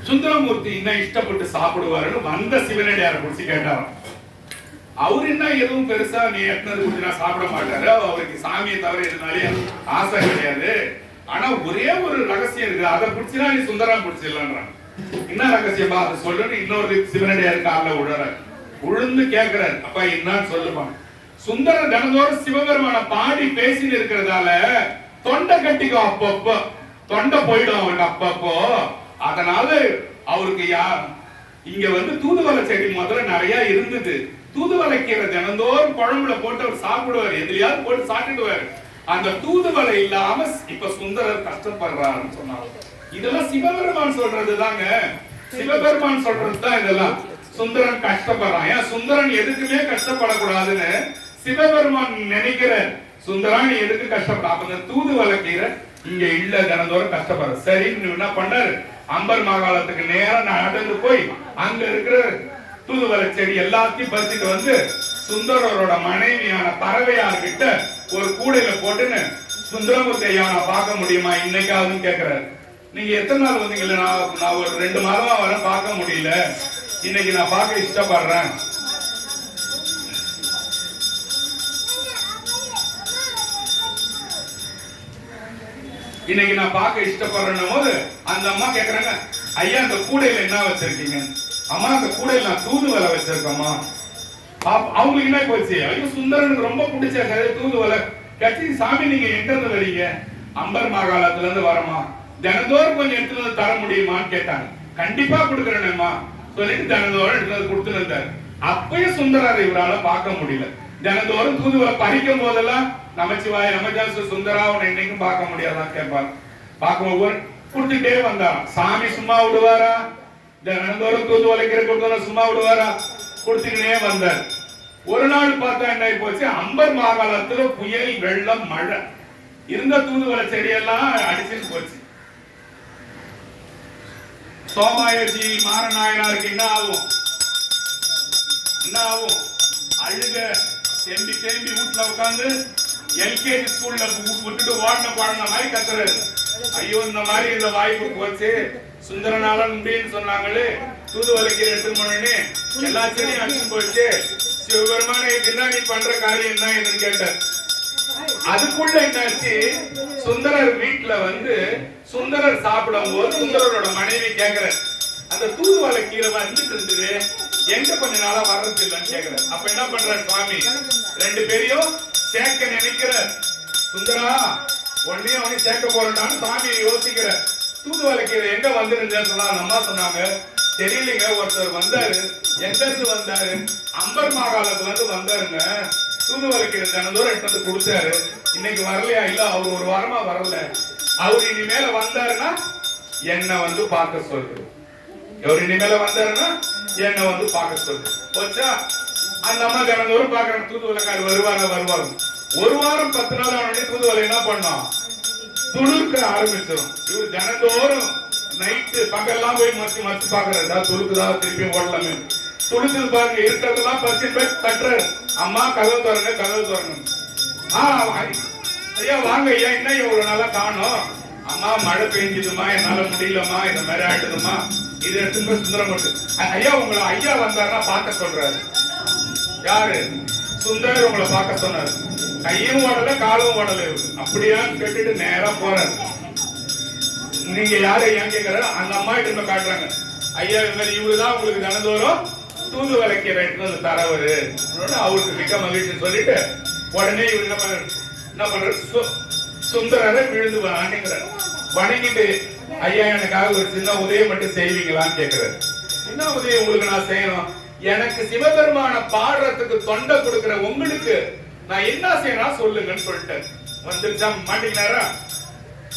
சுந்தரமூர்த்தி என்ன இஷ்டப்பட்டு சாப்பிடுவாருன்னு வந்த சிவனடியாரை குறிச்சு கேட்டாராம். அவரு என்ன எதுவும் பெருசா நீ எத்தனை குடிச்சு சாப்பிட மாட்டாரு, அவருக்கு சாமியை தவிர எதுனாலே ஆசை கிடையாது. ஆனா ஒரே ஒரு ரகசியம் இருக்கு, அதை பிடிச்சினா நீ சுந்தரம் பிடிச்சிடலான்றான். என்ன ரகசியமா அதை சொல்லுன்னு இன்னொரு சிவனடியாரு காலில் விழுறாரு. உழுந்து கேட்கிறாரு, அப்பா என்னன்னு சொல்லுவான். சுந்தர தினந்தோறும் சிவபெருமான பாடி பேசின்னு இருக்கிறதால தொண்டை கட்டிக்கும், அப்பப்போ தொண்டை போயிடும் அவருக்கு அப்பப்போ. அதனால அவருக்கு இங்க தூதுவளை செடி முதல்ல நிறைய இருந்தது. தூதுவளை கீரை தினந்தோறும் குழம்புல போட்டு அவர் சாப்பிடுவாரு, எதுலயாவது போட்டு சாப்பிடுவாரு. அந்த தூதுவளை இல்லாம இப்ப சுந்தரர் கஷ்டப்படுறாருன்னு சொன்னாங்க. இதெல்லாம் சிவபெருமான் சொல்றதுதாங்க, சிவபெருமான் சொல்றதுதான் இதெல்லாம். சுந்தரன் கஷ்டப்படுறான், ஏன் சுந்தரன் எதுக்குமே கஷ்டப்படக்கூடாதுன்னு சிவபெருமான் நினைக்கிற. சுந்தரன் எதுக்கு கஷ்டப்பட, அப்ப தூதுவளை கீரை இங்க இல்ல, தினந்தோறும் கஷ்டப்படுற. சரி என்ன பண்ணாரு, அம்பர் மாகாளத்துக்கு நேரம் நடந்து போய் அங்க இருக்கிற தூதுவளை செடி எல்லாத்தையும் பறிச்சுட்டு சுந்தரரோட மனைவியான பறவையார் கிட்ட ஒரு கூடையில போட்டுன்னு சுந்தரமூர்த்தி ஐயா நான் பார்க்க முடியுமா இன்னைக்காவது கேட்கிறாரு. நீங்க எத்தனை நாள் வந்தீங்கல்ல? நான் ஒரு 2 மாதமா வர பார்க்க முடியல, இன்னைக்கு நான் பார்க்க இஷ்டப்படுறேன். இன்னைக்கு நான் பார்க்க இஷ்டப்படுறேன் போது அந்த அம்மா கேக்குறாங்க, ஐயா அந்த கூடையில என்ன வச்சிருக்கீங்க? அம்மா அந்த கூடையில நான் தூதுவளை வச்சிருக்கேம்மா. அவங்களுக்கு என்ன போச்சு, ஐயோ சுந்தரனுக்கு ரொம்ப பிடிச்ச தூதுவளை கட்சி. சாமி நீங்க எங்க இருந்து வரீங்க? அம்பர் மாகாளத்துல இருந்து வரமா, தினந்தோறும் கொஞ்சம் எடுத்துட்டு வந்து தர முடியுமான்னு கேட்டாங்க. கண்டிப்பா கொடுக்குறேன்மா சொல்லிட்டு தினந்தோறும் எடுத்து வந்து கொடுத்துட்டு இருந்தாரு. அப்பயும் சுந்தரரை இவரால பார்க்க முடியல. தினந்தோறும் தூதுவளை பறிக்கும் போதெல்லாம் நமச்சிவாய நமஜாசு சுந்தரா உன்னை இன்னைக்கும் பார்க்க முடியாதான் கேட்பாங்க. பார்க்கும் ஒவ்வொரு கொடுத்துட்டே வந்தாராம். சாமி சும்மா விடுவாரா? தினந்தோறும் தூதுவளைக்கிற கொடுத்தோம் சும்மா விடுவாரா? கொடுத்துக்கிட்டே வந்தார். ஒரு நாள் பார்த்தா என்ன போச்சு, அம்பர் மாகாளத்துல புயல், வெள்ளம், மழை. இருந்த தூதுவளை செடியெல்லாம் அடிச்சுட்டு போச்சு. சோமாயஜி மாரநாயனாருக்கு என்ன ஆகும்? அழுக தேம்பி வீட்டுல உட்காந்து எல்கேஜி ஸ்கூல்ல விட்டுட்டு ஓடின குழந்தை மாதிரி கத்துறாரு. ஐயோ இந்த மாதிரி இந்த வாய்ப்பு போச்சு, சுந்தரனால முடியும்னு சொன்னாங்களே, தூதுவளைக்கு எடுத்து பண்ணு எல்லா செடியும் அடிச்சு போச்சு, சிவபெருமான என்ன நீ பண்ற காரியம் என்ன இதுன்னு கேட்டார். அதுக்குள்ள என்னாச்சு, சுந்தரர் வீட்டுல சுந்தரர் சாப்பிடும் போது சுந்தரரோட மனைவி கேக்குற, அந்த தூதுவளை கீரை வந்துட்டு இருந்தது எங்க கொஞ்ச நாளா வர்றது இல்லைன்னு கேக்குற. அப்ப என்ன பண்ற சுவாமி, 2 பேரையும் சேர்க்க நினைக்கிற. சுந்தரா உடனே அவனை சேர்க்க போறான்னு சாமி யோசிக்கிற. தூதுவளை கீரை எங்க வந்துருந்தேன்னு சொன்னா அம்மா சொன்னாங்க, தெரியலங்க, ஒருத்தர் வந்தாரு. எங்க இருந்து வந்தாரு? அம்பர் மாகாளத்துல இருந்து வந்தாருங்க. தூதுவளை கீரை தினந்தோறும் எடுத்து வந்து கொடுத்தாரு. இன்னைக்கு வரலையா? இல்ல அவர் ஒரு வாரமா வரல. அவர் இனிமேல வந்தாருன்னா என்ன பார்க்க சொல்லு. அவர் இனிமேல வந்தாருன்னா என்ன பார்க்க சொல்லு. போச்சா? அந்த அம்மா தினந்தோறும் பாக்குறாங்க, தூதுவளைக்காரு வருவாங்க. ஒரு வாரம் 10 நாள் ஆனே தூதுவளை என்ன பண்ணோம், துளுக்க ஆரம்பிச்சிடும். இவர் தினந்தோறும் நைட்டு பகல்லாம் போய் மறைச்சு பாக்குறாரு, துளுக்குதா திருப்பி ஓடலாமே. துளுக்குது பாருங்க, இருக்கிறதெல்லாம் பறிச்சு போய் தட்டுறாரு. அம்மா கதவு திறங்க. ஐயா வாங்க ஐயா, என்ன இவ்வளவு நாளா காணோம்? அம்மா மழை பெஞ்சுதுமா, என்னால முடியலமா, இந்த மாதிரி ஆயிடுதுமா, இது எடுத்து போய் சுந்தரம் போட்டு. ஐயா உங்களை ஐயா வந்தாருன்னா பார்க்க சொல்றாரு. யாரு? சுந்தரர் உங்களை பார்க்க சொன்னாரு. கையும் ஓடல காலும் ஓடல. அப்படியா கேட்டுட்டு நேரா போறாரு. நீங்க யாரு ஐயா கேட்கிறாரு. அந்த அம்மா கிட்ட காட்டுறாங்க, ஐயா இந்த மாதிரி இவருதான் உங்களுக்கு தினந்தோறும் தூதுவளை கீரை தரவரு. அவருக்கு மிக்க மகிழ்ச்சி சொல்லிட்டு உடனே இவர் என்ன பண்றாரு, சுந்தரரை விழுந்து வணங்கிட்டு, ஐயா எனக்காக ஒரு சின்ன உதயம் மட்டும் செய்வீங்களான்னு கேட்கிறாரு. என்ன உதயம் உங்களுக்கு நான் செய்யணும்? எனக்கு சிவபெருமான பாடுறதுக்கு தொண்டை கொடுக்கிற உங்களுக்கு நான் என்ன செய்யணும் சொல்லுங்கன்னு சொல்லிட்டு வந்துருச்சா. மாட்டீங்கன்னாரா?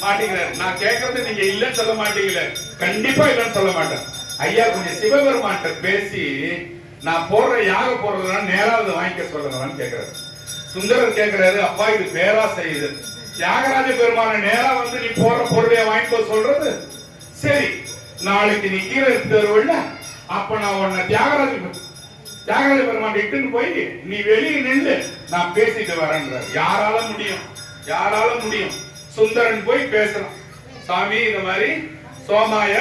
மாட்டேங்கிறார். நான் கேட்கறது நீங்க இல்லன்னு சொல்ல மாட்டீங்களே, கண்டிப்பா இல்லன்னு சொல்ல மாட்டேன். ஐயா கொஞ்சம் சிவபெருமான்கிட்ட பேசி நான் போடுற யாக போடுறதுனா நேராவது வாங்கிக்க சொல்லுங்கன்னு கேட்கிறாரு. சுந்தரர் கேட்கிறாரு, அப்பா இது பேராசை, இது தியாகராஜ பெருமான நேரா வந்து நீ போடுற பொருளைய வாங்கிக்கோ சொல்றது. சரி, நாளைக்கு நீ கீழே எடுத்து அப்ப நான் உன்னை தியாகராஜ பெருமான் இட்டுன்னு போய் நீ வெளியே நின்று நான் பேசிட்டு வரேன்ற. யாரால முடியும்? யாரால முடியும்? சுந்தரன் போய் பேசுறான், சாமி இந்த மாதிரி சோமாய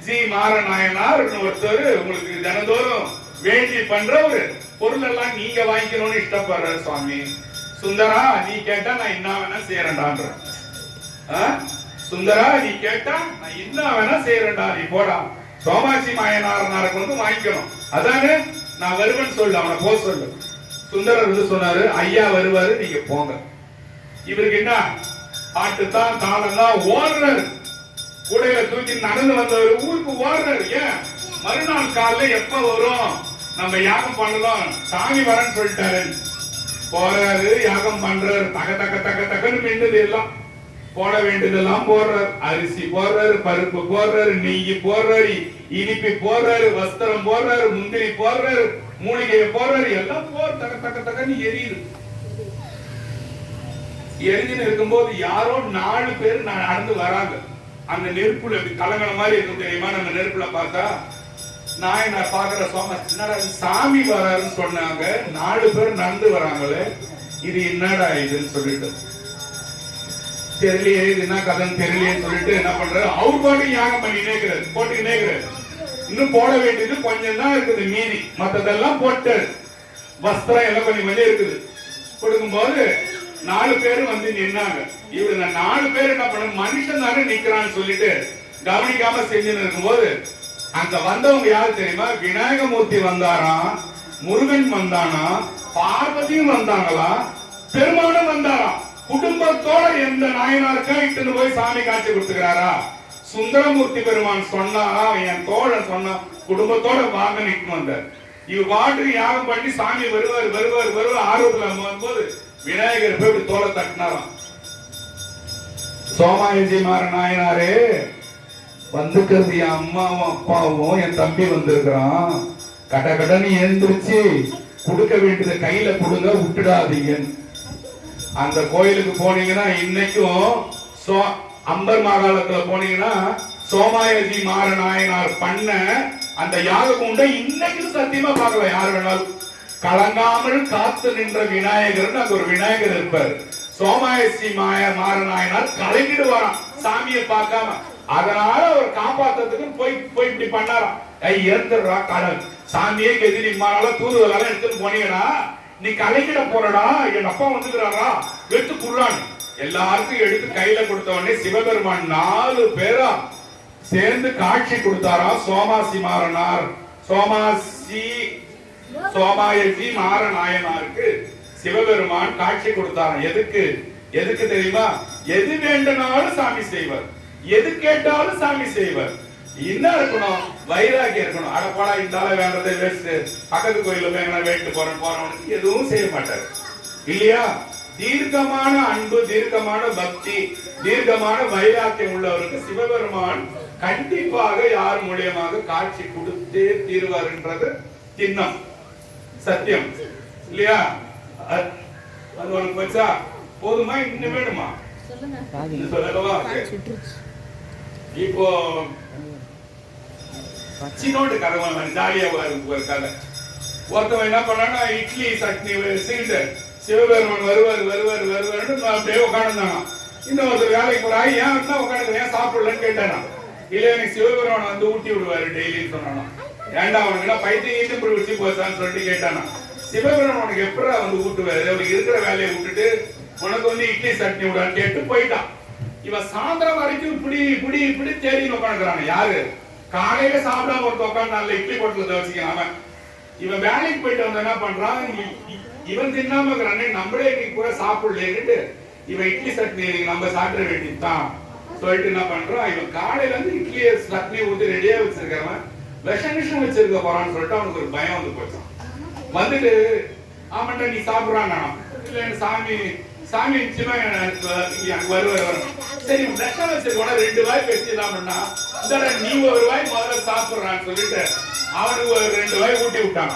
ஜி மாரநாயனார் ஒருத்தர் உங்களுக்கு தினந்தோறும் வேண்டி பண்ற ஒரு பொருள் எல்லாம் நீங்க வாங்கிக்கணும்னு இஷ்டப்படுற சுவாமி. சுந்தரா நீ கேட்டா நான் என்ன வேணா செய்யறேன்டான்ற. சுந்தரா நீ கேட்டா நான் என்ன வேணா செய்யறேன்டா, நீ போடா சோமாசி மாயனாரனாருக்கு வந்து வாங்கிக்கணும், அதானே நான் வருவேன்னு சொல்லு, அவனை போக சொல்லு. சுந்தரர் வந்து சொன்னாரு, ஐயா வருவாரு நீங்க போங்க. இவருக்கு என்ன பாட்டு தான் தாளம் தான் ஓடுறாரு, கூடையில தூக்கி நடந்து வந்தவர் ஊருக்கு ஓடுறாரு. ஏன் மறுநாள் காலைல எப்ப வரும் நம்ம யாகம் பண்ணலாம், சாமி வரன்னு சொல்லிட்டாரு. போறாரு, யாகம் பண்றாரு, தக தக்க தக்க தக்கன்னு மின்னது எல்லாம் போட வேண்டியதெல்லாம் போடுறாரு. அரிசி போடுறாரு, பருப்பு போடுறாரு, நெய் போடுறாரு, இனிப்பு போடுறாரு, வஸ்திரம் போடுறாரு, முந்திரி போடுறாரு, மூலிகையை போடுறாரு, எல்லாம் போற தக்க தக்க தக்கன்னு எரியுது. எரிஞ்சுன்னு இருக்கும்போது யாரோ 4 பேர் நடந்து வராங்க. அந்த நெருப்புல கலங்கன மாதிரி இருக்கும் தெரியுமா? நம்ம நெருப்புல பார்த்தா நான் பாக்குற சோமா என்னடா சாமி வராருன்னு சொன்னாங்க, 4 பேர் நடந்து வராங்களே, இது என்னடா இதுன்னு சொல்லிட்டு தெரியலையே, இது என்ன கதைன்னு தெரியலையேன்னு சொல்லிட்டு என்ன பண்றாரு, அவர் பாட்டு யாகம் பண்ணி நேக்கிறாரு, போட்டு நேக்கிறாரு. இன்னும் போட வேண்டியது கொஞ்சம் தான் இருக்குது மீதி, மத்ததெல்லாம் போட்டு வஸ்திரம் எல்லாம் கொஞ்சம் கொஞ்சம் இருக்குது. கொடுக்கும்போது 4 பேரும் வந்து நின்னாங்க. இவரு 4 பேர் என்ன பண்ண, மனுஷன் தானே நிக்கிறான்னு சொல்லிட்டு கவனிக்காம செஞ்சுன்னு இருக்கும்போது அங்க வந்தவங்க யாரு தெரியுமா? விநாயகமூர்த்தி வந்தாராம், முருகன் வந்தானா, பார்வதியும் வந்தாங்களா, பெருமானும் வந்தாராம். குடும்பத்தோட எந்த நாயனாருக்கா இட்டுன்னு போய் சாமி காட்சி கொடுத்துக்கிறாரா? சுந்தரமூர்த்தி பெருமான் சொன்னாரா, என் தோழன் சொன்னா குடும்பத்தோட வாங்க நிற்கும் வந்தார். இவ பாட்டு யாகம் பண்ணி சாமி வருவார் வருவார் வருவார் ஆர்வத்துல வரும்போது விநாயகர் போய் தோலை தட்டினாராம். சோமாயஜி மாற நாயனாரே வந்துக்கிறது, என் அம்மாவும் அப்பாவும் என் தம்பி வந்திருக்கிறான், கட கடன்னு எழுந்திருச்சு கொடுக்க வேண்டியதை கையில கொடுங்க, விட்டுடாதீங்க. அந்த கோயிலுக்கு போனீங்கன்னா இன்னைக்கும் அம்பர் மாகாணத்துல போனீங்கன்னா சோமாயஜி மாற நாயனார் பண்ண அந்த யாக குண்டை இன்னைக்கும் சத்தியமா பார்க்கல. யார் வேணாலும் கலங்காமல் காத்து நின்ற விநாயகர் அங்க ஒரு விநாயகர் இருப்பார். சோமாயஜி மாற நாயனார் கலங்கிடுவாராம் சாமியை பார்க்காம. அதனால அவர் காப்பாத்துறதுக்கு போய் இப்படி பண்ணாராம். ஏத்துறா கடல் சாமியே எதிரி மாறால தூதுவலால எடுத்துட்டு போனீங்கன்னா நீ கலைக்கிட போறடா, என் அப்பா வந்துக்கிறாரா எடுத்து குடுறான். எல்லாருக்கும் எடுத்து கையில கொடுத்த உடனே சிவபெருமான் 4 பேரா சேர்ந்து காட்சி கொடுத்தாரா. சோமாசி மாறனார் சோமாயஜி மாற நாயனாருக்கு சிவபெருமான் காட்சி கொடுத்தாராம். எதுக்கு தெரியுமா? எது வேண்டுனாலும் சாமி செய்வார், எது கேட்டாலும் சாமி செய்வார். என்ன இருக்கணும்? வைராகியம் இருக்கணும். அடப்பாடா இந்தால வேண்டதை வேஸ்ட், பக்கத்து கோயில வேண்டு போறவனுக்கு எதுவும் செய்ய மாட்டார் இல்லையா? தீர்க்கமான அன்பு, தீர்க்கமான பக்தி, தீர்க்கமான வைராக்கியம் உள்ளவருக்கு சிவபெருமான் கண்டிப்பாக யார் மூலியமாக காட்சி கொடுத்தே தீர்வார் என்றது திண்ணம், சத்தியம் இல்லையா? அது உனக்கு வச்சா போதுமா, இன்னும் வேணுமா சொல்லவா? இப்போ சின்னோடு கதை ஜாலியா ஒரு கதை. ஒருத்தவன் என்ன பண்ணா இட்லி சட்னி வச்சுக்கிட்டு சிவபெருமான் வருவார் அப்படியே உட்காந்துருந்தானா. இன்னொருத்தர் வேலைக்கு போறா, ஏன் உட்காந்து ஏன் சாப்பிடலன்னு கேட்டானா. இல்ல எனக்கு சிவபெருமான் வந்து ஊட்டி விடுவாரு டெய்லின்னு சொன்னானா. ஏன்டா அவனுக்கு பைத்தியம் இப்படி வச்சு போச்சான்னு சொல்லிட்டு கேட்டானா. சிவபெருமான் உனக்கு எப்படா வந்து ஊட்டுவாரு, அவருக்கு இருக்கிற வேலையை விட்டுட்டு உனக்கு வந்து இட்லி சட்னி விடான்னு கேட்டு போயிட்டான். இவன் சாயந்தரம் வரைக்கும் இப்படி தேடி உட்காந்துக்கிறான். யாரு? காலையில சாப்பிடாம ஒரு உட்காந்து நல்ல இட்லி போட்டு வச்சுக்கலாம். இவன் வேலைக்கு போயிட்டு வந்து என்ன பண்றான், இவன் தின்னாம இருக்கிறானே நம்மளே இன்னைக்கு கூட சாப்பிடலன்னுட்டு இவன் இட்லி சட்னி நம்ம சாப்பிட வேண்டியதுதான் சொல்லிட்டு என்ன பண்றான், இவன் காலையில இருந்து இட்லியை சட்னி ஊத்தி ரெடியா வச்சிருக்கிறவன் விஷம் வச்சிருக்க போறான்னு சொல்லிட்டு அவனுக்கு ஒரு பயம் வந்து போச்சான். வந்துட்டு ஆமாண்டா நீ சாப்பிடுறான், இல்ல சாமி சாமி நிச்சயமா அங்க வருவார். சரி தட்சணை போனா 2 வாய் பேசிடலாம்னா நீ ஒரு வாய் முதல்ல சாப்பிடுறான்னு சொல்லிட்டு அவனுக்கு ஒரு 2 வாய் ஊட்டி விட்டான்.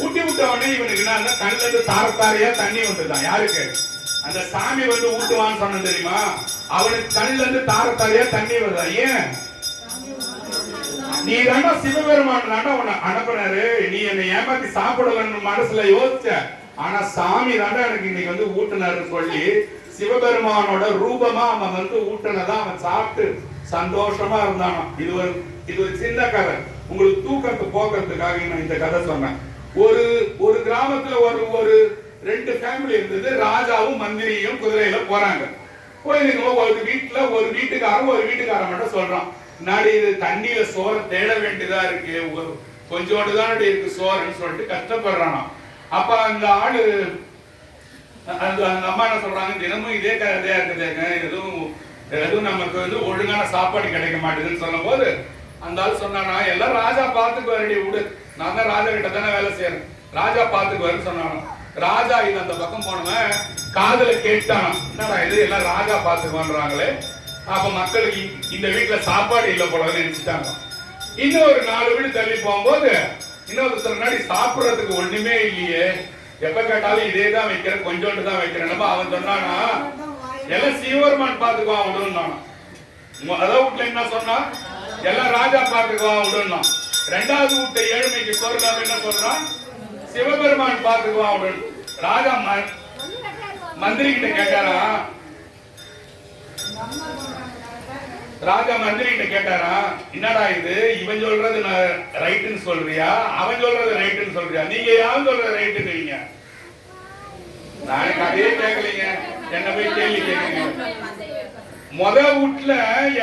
ஊட்டி விட்ட உடனே இவனுக்கு என்ன கண்ணுல இருந்து தாரத்தாரியா தண்ணி வந்துதான். யாருக்கு? அந்த சாமி வந்து ஊட்டுவான்னு சொன்ன தெரியுமா? அவனுக்கு கண்ணுல இருந்து தாரத்தாரியா தண்ணி வருதா? ஏன்? நீ தாண்டா சிவபெருமான் தாண்டா உன்னை அனுப்புனாரு, நீ என்னை ஏமாத்தி சாப்பிடலன்னு மனசுல யோசிச்ச. ஆனா சாமி தாண்டா எனக்கு இன்னைக்கு வந்து ஊட்டுனாருன்னு சொல்லி சிவபெருமானோட ரூபமா அவன் வந்து ஊட்டுனதான் அவன் சாப்பிட்டு சந்தோஷமா இருந்தானா. இது ஒரு சின்ன கதை, உங்களுக்கு தூக்கத்தை போக்குறதுக்காக நான் இந்த கதை சொன்னேன். ஒரு கிராமத்துல ஒரு 2 ஃபேமிலி இருந்தது. ராஜாவும் மந்திரியும் குதிரையில போறாங்க. போயிருக்கும் ஒரு வீட்டுக்காரன் மட்டும் சொல்றான், நாடி இது தண்ணியில சோற தேட வேண்டியதா இருக்கு, கொஞ்சோண்டு தான் இருக்கு சோறுன்னு சொல்லிட்டு கஷ்டப்படுறானா. அப்ப அந்த ஆளு அந்த அம்மா என்ன சொல்றாங்க, தினமும் இதே கதையா இருக்குதுங்க, எதுவும் நமக்கு வந்து ஒழுங்கான சாப்பாடு கிடைக்க மாட்டேங்குதுன்னு சொல்லும் போது அந்த ஆள் சொன்னானா, எல்லாம் ராஜா பாத்துக்கு வரடி விடு, நான் தான் ராஜா கிட்ட தானே வேலை செய்யறேன், ராஜா பாத்துக்கு வரேன்னு சொன்னானா. ராஜா இது அந்த பக்கம் போனவன் காதுல கேட்டானா, என்னடா இது எல்லாம் ராஜா பாத்துக்குவான்றாங்களே, அப்ப மக்களுக்கு இந்த வீட்டுல சாப்பாடு இல்ல போலன்னு நினைச்சிட்டாங்க. இன்னொரு 4 வீடு தள்ளி போகும்போது இன்னொரு முன்னாடி சாப்பிடறதுக்கு ஒண்ணுமே இல்லையே, எப்ப கேட்டாலும் இதே தான் வைக்கிறேன், கொஞ்சோண்டு தான் வைக்கிறேன். அவன் சொன்னானா, எல்லாம் சிவபெருமான் பாத்துக்குவான் விடுன்னா. அதாவது வீட்டுல என்ன சொன்னா, எல்லாம் ராஜா பாத்துக்குவான் விடுன்னா. 2வது வீட்டை ஏழ்மைக்கு சொல்றாங்க, என்ன சொல்றான், சிவபெருமான் பாத்துக்குவான் விடு. ராஜா மந்திரி கிட்ட கேட்டாரா, ராஜா மந்திரி கிட்ட கேட்டாரா, என்னடா இது, இவன் சொல்றது ரைட்டுன்னு சொல்றியா, அவன் சொல்றது ரைட்டுன்னு சொல்றியா, நீங்க யாரும் சொல்றது ரைட்டுன்னு? நான் கதையே கேட்கலீங்க, என்ன போய் கேள்வி கேட்குங்க. வீட்டுல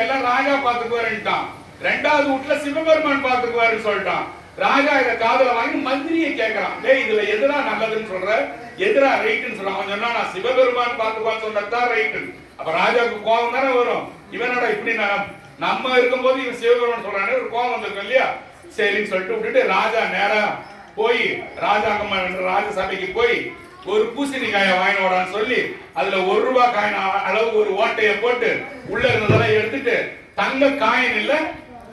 எல்லாம் ராஜா பாத்துக்குவாருன்ட்டான், 2வது வீட்டுல சிவபெருமான் பாத்துக்குவாருன்னு சொல்லிட்டான். ராஜா இத காதுல வாங்கி மந்திரியை கேட்கறான், டேய் இதுல எதிரா நல்லதுன்னு சொல்ற, எதிரா ரைட்டுன்னு சொல்றான். அவன் சொன்னா, நான் சிவபெருமான் பாத்துக்குவான்னு சொன்னதான் ரைட்டு. அப்ப ராஜாவுக்கு கோபம் தானே வரும், இவனோட இப்படி நம்ம இருக்கும்போது இவன் சிவபெருமான் சொல்றானே ஒரு கோபம் வந்திருக்கும் இல்லையா. சரின்னு சொல்லிட்டு விட்டுட்டு ராஜா நேரா போய் ராஜசபைக்கு போய் ஒரு பூசணிக்காயை வாங்கினோடான்னு சொல்லி அதுல 1 ரூபாய் காயின் அளவு ஒரு ஓட்டைய போட்டு உள்ள இருந்ததெல்லாம் எடுத்துட்டு தங்க காயின் இல்ல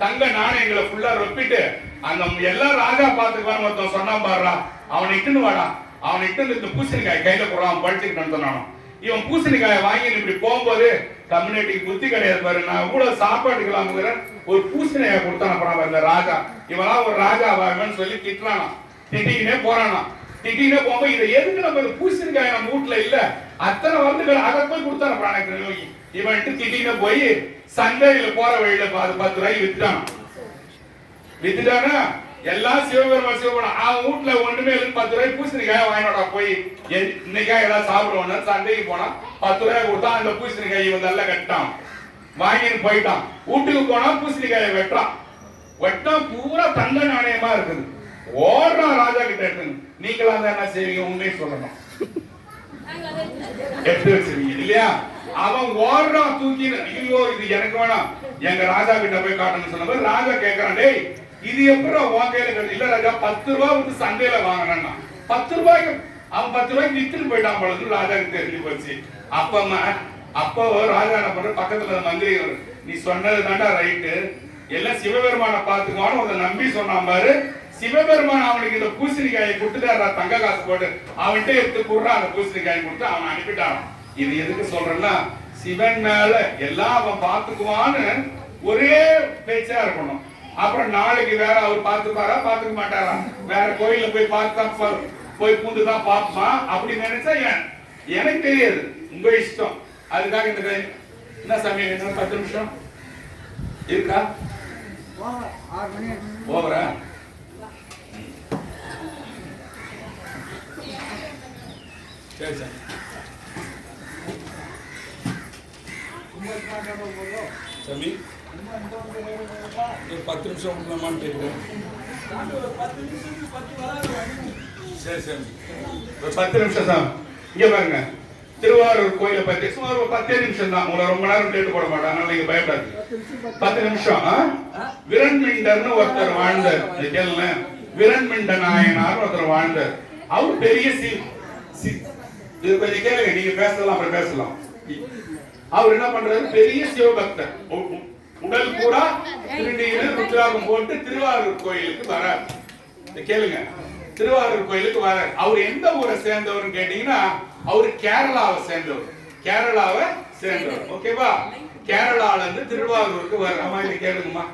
தங்க நாணயங்களை ஃபுல்லா ரொப்பிட்டு அந்த எல்லாம் ராஜா பாத்துக்குவான்னு ஒருத்தன் சொன்னான் பாடுறா, அவனை இட்டுன்னு வாடா, அவனை இட்டு இந்த பூசணிக்காய் கையில போடுறான் படிச்சுக்கிட்டு சொன்னானோ. இவன் பூசணிக்காயை வாங்கி இப்படி போகும்போது கம்யூனிட்டிக்கு புத்தி கிடையாது பாரு, நான் கூட சாப்பாட்டுக்கலாம் ஒரு பூசணிக்காயை கொடுத்தான போறான் இந்த ராஜா. இவெல்லாம் ஒரு ராஜா வாங்கன்னு சொல்லி திட்டுறானா, திட்டிக்கினே போறானா. திட்டிக்கினே போகும்போது இதை எதுக்கு நம்ம பூசணிக்காய் நம்ம வீட்டுல இல்ல, அத்தனை வந்து அதை போய் கொடுத்தான போறான். இவன் திட்டிக்கினே போய் சந்தையில போற வழியில 10 ரூபாய் வித்துட்டானா. எல்லாம் சிவபெருமான் அவன் வீட்டுல ஒண்ணுமே இல்லை, 10 ரூபாய் பூசணிக்காய் வாங்கினோடா போய் இன்னைக்கா ஏதாவது சாப்பிடுவோம்னா சந்தைக்கு போனா 10 ரூபாய் கொடுத்தா அந்த பூசணிக்காய் இவன் நல்லா கட்டான், வாங்கின்னு போயிட்டான். வீட்டுக்கு போனா பூசணிக்காயை வெட்டான் பூரா தங்க நாணயமா இருக்குது. ஓடுறான் ராஜா கிட்ட எடுத்து, நீங்களா தான் என்ன செய்வீங்க, உண்மையை சொல்லணும், எடுத்து வச்சிருவீங்க இல்லையா. அவன் ஓடுறான் தூக்கின்னு, ஐயோ இது எனக்கு வேணாம், எங்க ராஜா கிட்ட போய் காட்டணும்னு சொன்ன ராஜா கேட்கறான், டேய் இது எப்படி உன் கையில கிடையாது? இல்ல ராஜா 10 ரூபாய் வந்து சந்தையில வாங்கினா 10 ரூபாய்க்கு அவன் 10 ரூபாய்க்கு வித்துட்டு போயிட்டான் பொழுது ராஜாக்கு தெரிஞ்சு போச்சு. அப்போ ராஜா என்ன பண்ற, பக்கத்துல மந்திரி, நீ சொன்னது தாண்டா ரைட்டு, எல்லாம் சிவபெருமான பாத்துக்குவான்னு அதை நம்பி சொன்னான் பாரு. சிவபெருமான் அவனுக்கு இந்த பூசணிக்காயை கொடுத்துட்டாரா, தங்க காசு போட்டு அவன்கிட்ட எடுத்து கூடுறான், அந்த பூசணிக்காயை கொடுத்து அவன் அனுப்பிட்டான். இது எதுக்கு சொல்றேன்னா, சிவன் மேல எல்லாம் அவன் பாத்துக்குவான்னு ஒரே பேச்சா இருக்கணும். அப்புறம் நாளைக்கு வேற அவர் பாத்துப்பாரா பாத்துக்க மாட்டாரா, வேற கோயில போய் பார்த்தா போய் பூந்துதான் பாப்பா அப்படி நினைச்சா எனக்கு தெரியாது, உங்க இஷ்டம். அதுக்காக இந்த என்ன சமயம் என்ன 10 நிமிஷம் இருக்கா, ஓவரா? சரி சார், சாமி ஒரு 10 நிமிஷம் விடலாமான்னு கேட்குறேன். சரி சரி, ஒரு 10 நிமிஷம் தான். இங்க பாருங்க, திருவாரூர் கோயிலை பத்தி சுமார் ஒரு 10 நிமிஷம் தான், உங்களை ரொம்ப நேரம் கேட்டு போட மாட்டாங்க, நீங்க பயப்படாது. 10 நிமிஷம். விரண்மிண்டர்னு ஒருத்தர் வாழ்ந்தார், கேளுங்க. விரண்மிண்ட நாயனார் ஒருத்தர் வாழ்ந்தார். அவர் பெரிய இது கொஞ்சம் கேளுங்க, நீங்க பேசலாம் அப்புறம் பேசலாம். அவர் என்ன பண்றாரு, பெரிய சிவபக்தர், உடல் பூரா திருநீர் ருத்ராகம் போட்டு திருவாரூர் கோயிலுக்கு வரார். கேளுங்க, திருவாரூர் கோயிலுக்கு வரார். அவர் எந்த ஊரை சேர்ந்தவர் கேட்டீங்கன்னா அவரு கேரளாவை சேர்ந்தவர். கேரளாவை சேர்ந்தவர், ஓகேவா? கேரளால இருந்து திருவாரூருக்கு வர. அம்மா இதை கேளுங்கம்மா.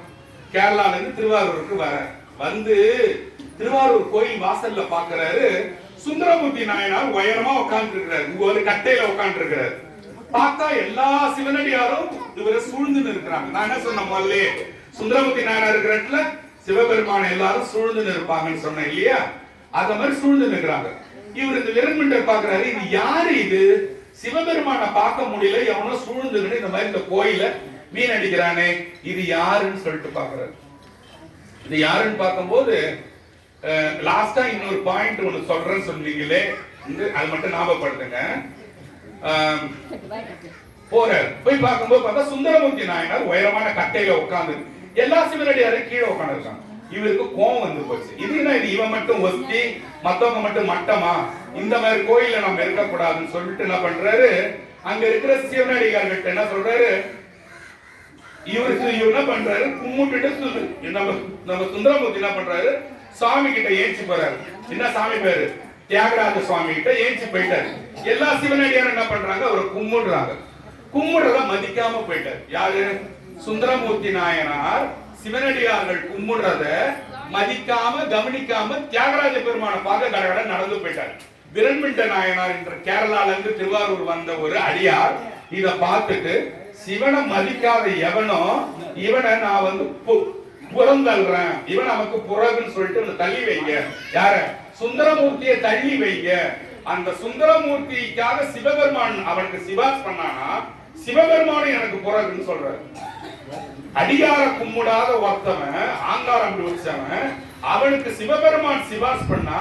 கேரளால இருந்து திருவாரூருக்கு வர வந்து திருவாரூர் கோயில் வாசல்ல பாக்குறாரு, சுந்தரமூர்த்தி நாயனார் உயரமா உட்கார்ந்து இருக்கிறாரு. இங்க ஒரு கட்டையில உட்கார்ந்து இருக்கிறாரு. பார்த்தா எல்லா சிவனடியாரும் இவரை சூழ்ந்து இருக்கிறாங்க. நான் என்ன சொன்ன முதல்ல, சுந்தரமூர்த்தி நாயனார் இருக்கிற இடத்துல சிவபெருமான எல்லாரும் சூழ்ந்து இருப்பாங்கன்னு சொன்னேன் இல்லையா? அத மாதிரி சூழ்ந்து நிற்கிறாங்க. இவர் இந்த விரண்மிண்டர் பாக்குறாரு, இது யாரு? இது சிவபெருமான பார்க்க முடியல, எவனோ சூழ்ந்துன்னு இந்த மாதிரி இந்த கோயில மீன் அடிக்கிறானே, இது யாருன்னு சொல்லிட்டு பாக்குறாரு. இது யாருன்னு பார்க்கும்போது லாஸ்டா இன்னொரு பாயிண்ட் ஒண்ணு சொல்றேன்னு சொன்னீங்களே, அது மட்டும் ஞாபகப்படுத்துங்க. போறாரு, போய் பார்க்கும்போது பார்த்தா சுந்தரமூர்த்தி நாயனார் உயரமான கட்டையில உட்கார்ந்து, எல்லா சிவனடியாரும் கீழே உட்கார்ந்து இருக்காங்க. இவருக்கு கோவம் வந்து போச்சு. இது என்ன, இது இவன் மட்டும் ஒஸ்தி, மத்தவங்க மட்டும் மட்டமா, இந்த மாதிரி கோயில நம்ம இருக்கக்கூடாதுன்னு சொல்லிட்டு என்ன பண்றாரு, அங்க இருக்கிற சிவனடிகார்கிட்ட என்ன சொல்றாரு, இவருக்கு என்ன பண்றாரு, கும்பிட்டுட்டு நம்ம சுந்தரமூர்த்தி என்ன பண்றாரு, சாமி கிட்ட ஏஞ்சி போறாரு. என்ன சாமி பேரு? தியாகராஜ சுவாமி கிட்ட ஏஞ்சி போயிட்டாரு. எல்லா சிவனடியாரும் என்ன பண்றாங்க, அவரை கும்பிடுறாங்க. கும்பிடுறத மதிக்காம போயிட்டாரு. யாரு? சுந்தரமூர்த்தி நாயனார் சிவனடியார்கள் கும்பிடுறத மதிக்காம கவனிக்காம தியாகராஜ பெருமான பார்க்க கடகட நடந்து போயிட்டார். விரண்மிண்ட நாயனார் என்ற கேரளால இருந்து திருவாரூர் வந்த ஒரு அடியார் இத பார்த்துட்டு, சிவனை மதிக்காத எவனோ இவனை நான் வந்து புறந்தல்றேன், இவன் நமக்கு புறகுன்னு சொல்லிட்டு தள்ளி வைங்க. யார? சுந்தரமூர்த்தியை தள்ளி வைங்க. அந்த சுந்தரமூர்த்திக்காக சிவபெருமான் அவனுக்கு சிபாஸ் பண்ணானா, சிவபெருமானும் எனக்கு புறகுன்னு சொல்றாரு. அடியார கும்பிடாத ஒருத்தவன், ஆங்காரம் வச்சவன், அவனுக்கு சிவபெருமான் சிபாஸ் பண்ணா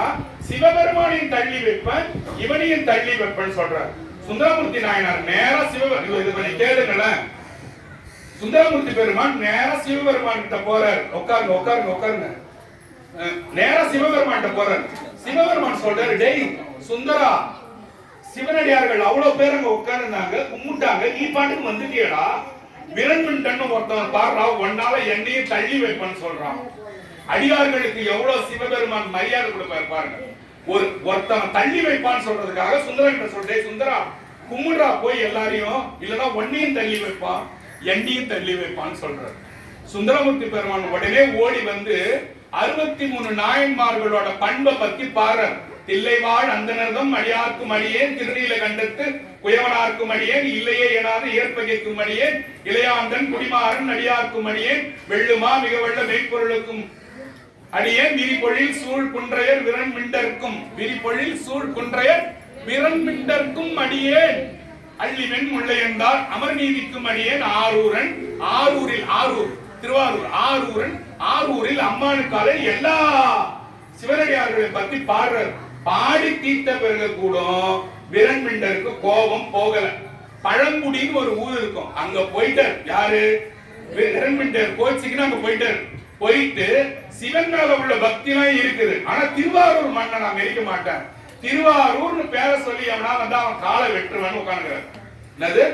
சிவபெருமானையும் தள்ளி வைப்பேன், இவனையும் தள்ளி வைப்பேன்னு சொல்றாரு. சுந்தரமூர்த்தி நாயனார் நேரா சிவபெருமான் கேளுங்களேன், சுந்தரமூர்த்தி பெருமான் நேரா சிவபெருமான் கிட்ட போறாரு. உட்காருங்க உட்காருங்க உட்காருங்க. நேரா சிவபெருமான் கிட்ட போறாரு. சிவபெருமான் சொல்றாரு, டேய் சுந்தரா, சிவனடியார்கள் அவ்வளவு பேர் அங்க உட்கார்ந்தாங்க, கும்பிட்டாங்க, நீ பாட்டுக்கு வந்துட்டியடா. விரண்மிண்டன் ஒருத்தவன் பாடுறா, ஒன்னால என்னையும் தள்ளி வைப்பேன்னு சொல்றான். அடியார்களுக்கு எவ்வளவு சிவபெருமான் மரியாதை கொடுப்பாரு பாருங்க. ஒருத்தவன் தள்ளி வைப்பான்னு சொல்றதுக்காக சுந்தரன் சொல்றேன், சுந்தரா கும்பிடுறா போய் எல்லாரையும், இல்லன்னா ஒன்னையும் தள்ளி வைப்பான், எண்ணியும் தள்ளி வைப்பான்னு சொல்றாரு. சுந்தரமூர்த்தி பெருமான் உடனே ஓடி வந்து 63 நாயன்மார்களோட பண்பை பத்தி பாடுறார். தில்லைவாழ் அந்தனர்தம் அடியார்க்கும் அடியேன், திருநீல கண்டத்து குயவனார்க்கும் அடியேன், இல்லையே எனாது ஏற்பகைக்கும் அடியேன், இளையாந்தன் குடிமாறன் அடியார்க்கும் அடியேன், வெள்ளுமா மிக வெள்ள மெய்ப்பொருளுக்கும் அடியேன், விரிபொழில் சூழ் குன்றையர் விரண்மிண்டர்க்கும், விரிபொழில் சூழ் குன்றையர் விரண்மிண்டர்க்கும் அடியேன், அள்ளி வெண் முள்ளையந்தார் அமர் நீதிக்கும் அடியேன், ஆரூரன், ஆரூரில் ஆரூர் திருவாரூர் ஆரூரன், ஆரூரில் அம்மானுக்கால எல்லா சிவனடியார்களை பத்தி பாடுறார். பாடி தீர்த்த பிறகு கூட விரண்மிண்டருக்கு கோபம் போகல. பழங்குடின்னு ஒரு ஊர் இருக்கும், அங்க போயிட்டார். யாரு? விரண்மிண்டர் கோச்சிக்கு அங்க போயிட்டார். போயிட்டு சிவன் மேல உள்ள பக்தி எல்லாம் இருக்குது, ஆனா திருவாரூர் மண்ணை நான் மெரிக்க மாட்டேன், திருவாரூர்னு பேர சொல்லி அவனா வந்து அவன் காலை வெட்டுருவான்னு உட்காந்துக்கிறார். என்னது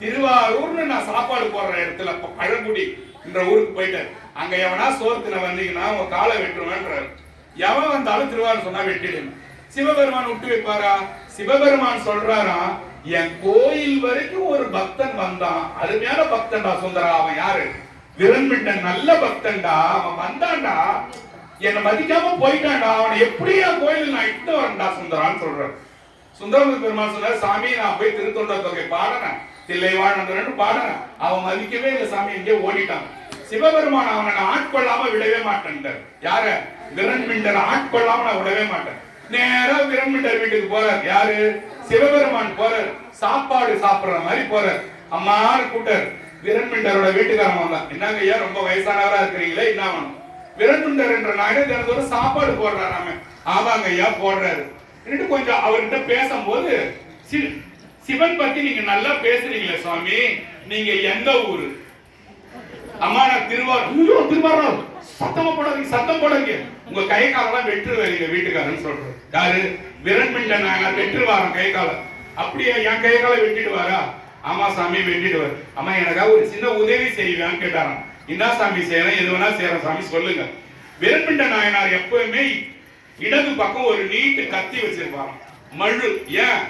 திருவாரூர்னு நான் சாப்பாடு போடுற இடத்துல பழங்குடி என்ற ஊருக்கு போயிட்டார். அங்க எவனா சோர்த்துல வந்தீங்கன்னா உன் காலை வெட்டுருவான்றாரு. எவன் வந்தாலும் திருவாரூர் சொன்னா வெட்டிடுங்க. சிவபெருமான் விட்டு வைப்பாரா? சிவபெருமான் சொல்றாரா, என் கோயில் வரைக்கும் ஒரு பக்தன் வந்தான், அருமையான பக்தன்டா சுந்தரா. அவன் யாரு? விரண்மிண்டன், நல்ல பக்தன்டா. அவன் வந்தான்டா, என்னை மதிக்காம போயிட்டான்டா, அவனை எப்படி என் கோயில் நான் இட்டு வரேன்டா சுந்தரான்னு சொல்றாரு. சுந்தரமூர்த்தி பெருமான் சொன்னார், சாமி நான் போய் திருத்தொண்ட தொகை பாடினேன், தில்லைவாழ் அந்த பாடினேன், அவன் மதிக்கவே இல்லை சாமி, எங்கே ஓடிட்டான். சிவபெருமான் அவனை ஆட்கொள்ளாம விடவே மாட்டேன். யார? விரண்மிண்டர் ஆட்கொள்ளாம நான் விடவே மாட்டேன். நேரா விரண்மிண்டர் வீட்டுக்கு போறார். யாரு? சிவபெருமான் போறார். சாப்பாடு சாப்பிடுற மாதிரி போறார். அம்மான்னு கூட்டார். விரண்மிண்டரோட வீட்டுக்காரன் வந்தான். என்னங்க ஐயா ரொம்ப வயசானவரா இருக்கிறீங்களே, என்ன வேணும்? விரண்மிண்டர் என்ற நாயகர் தினத்தோட சாப்பாடு போடுறாராம. ஆமாங்க ஐயா போடுறாரு. கொஞ்சம் அவர்கிட்ட பேசும்போது, சிவன் பத்தி நீங்க நல்லா பேசுறீங்களே சுவாமி, நீங்க எந்த ஊரு? அம்மா நான் திருவாரூர். திருவாரூர் சத்தமா போடாதீங்க, சத்தம் போடாதீங்க, உங்க கை காலெல்லாம் வெட்டுருவாங்க வீட்டுக்காரன்னு சொல்றாரு. யாரு? விரண்மிண்டன் நாயனார் வெட்டுருவாராம் கை கால. அப்படியே என் கை காலை வெட்டிடுவாரா? ஆமா சாமி வெட்டிடுவார். அம்மா எனக்காக ஒரு சின்ன உதவி செய்வேன்னு கேட்டாராம். என்ன சாமி செய்யறேன்? எது வேணா செய்யறேன் சாமி சொல்லுங்க. விரண்மிண்ட நாயனார் எப்பவுமே இடது பக்கம் ஒரு நீட்டு கத்தி வச்சிருப்பாராம், மழு. ஏன்?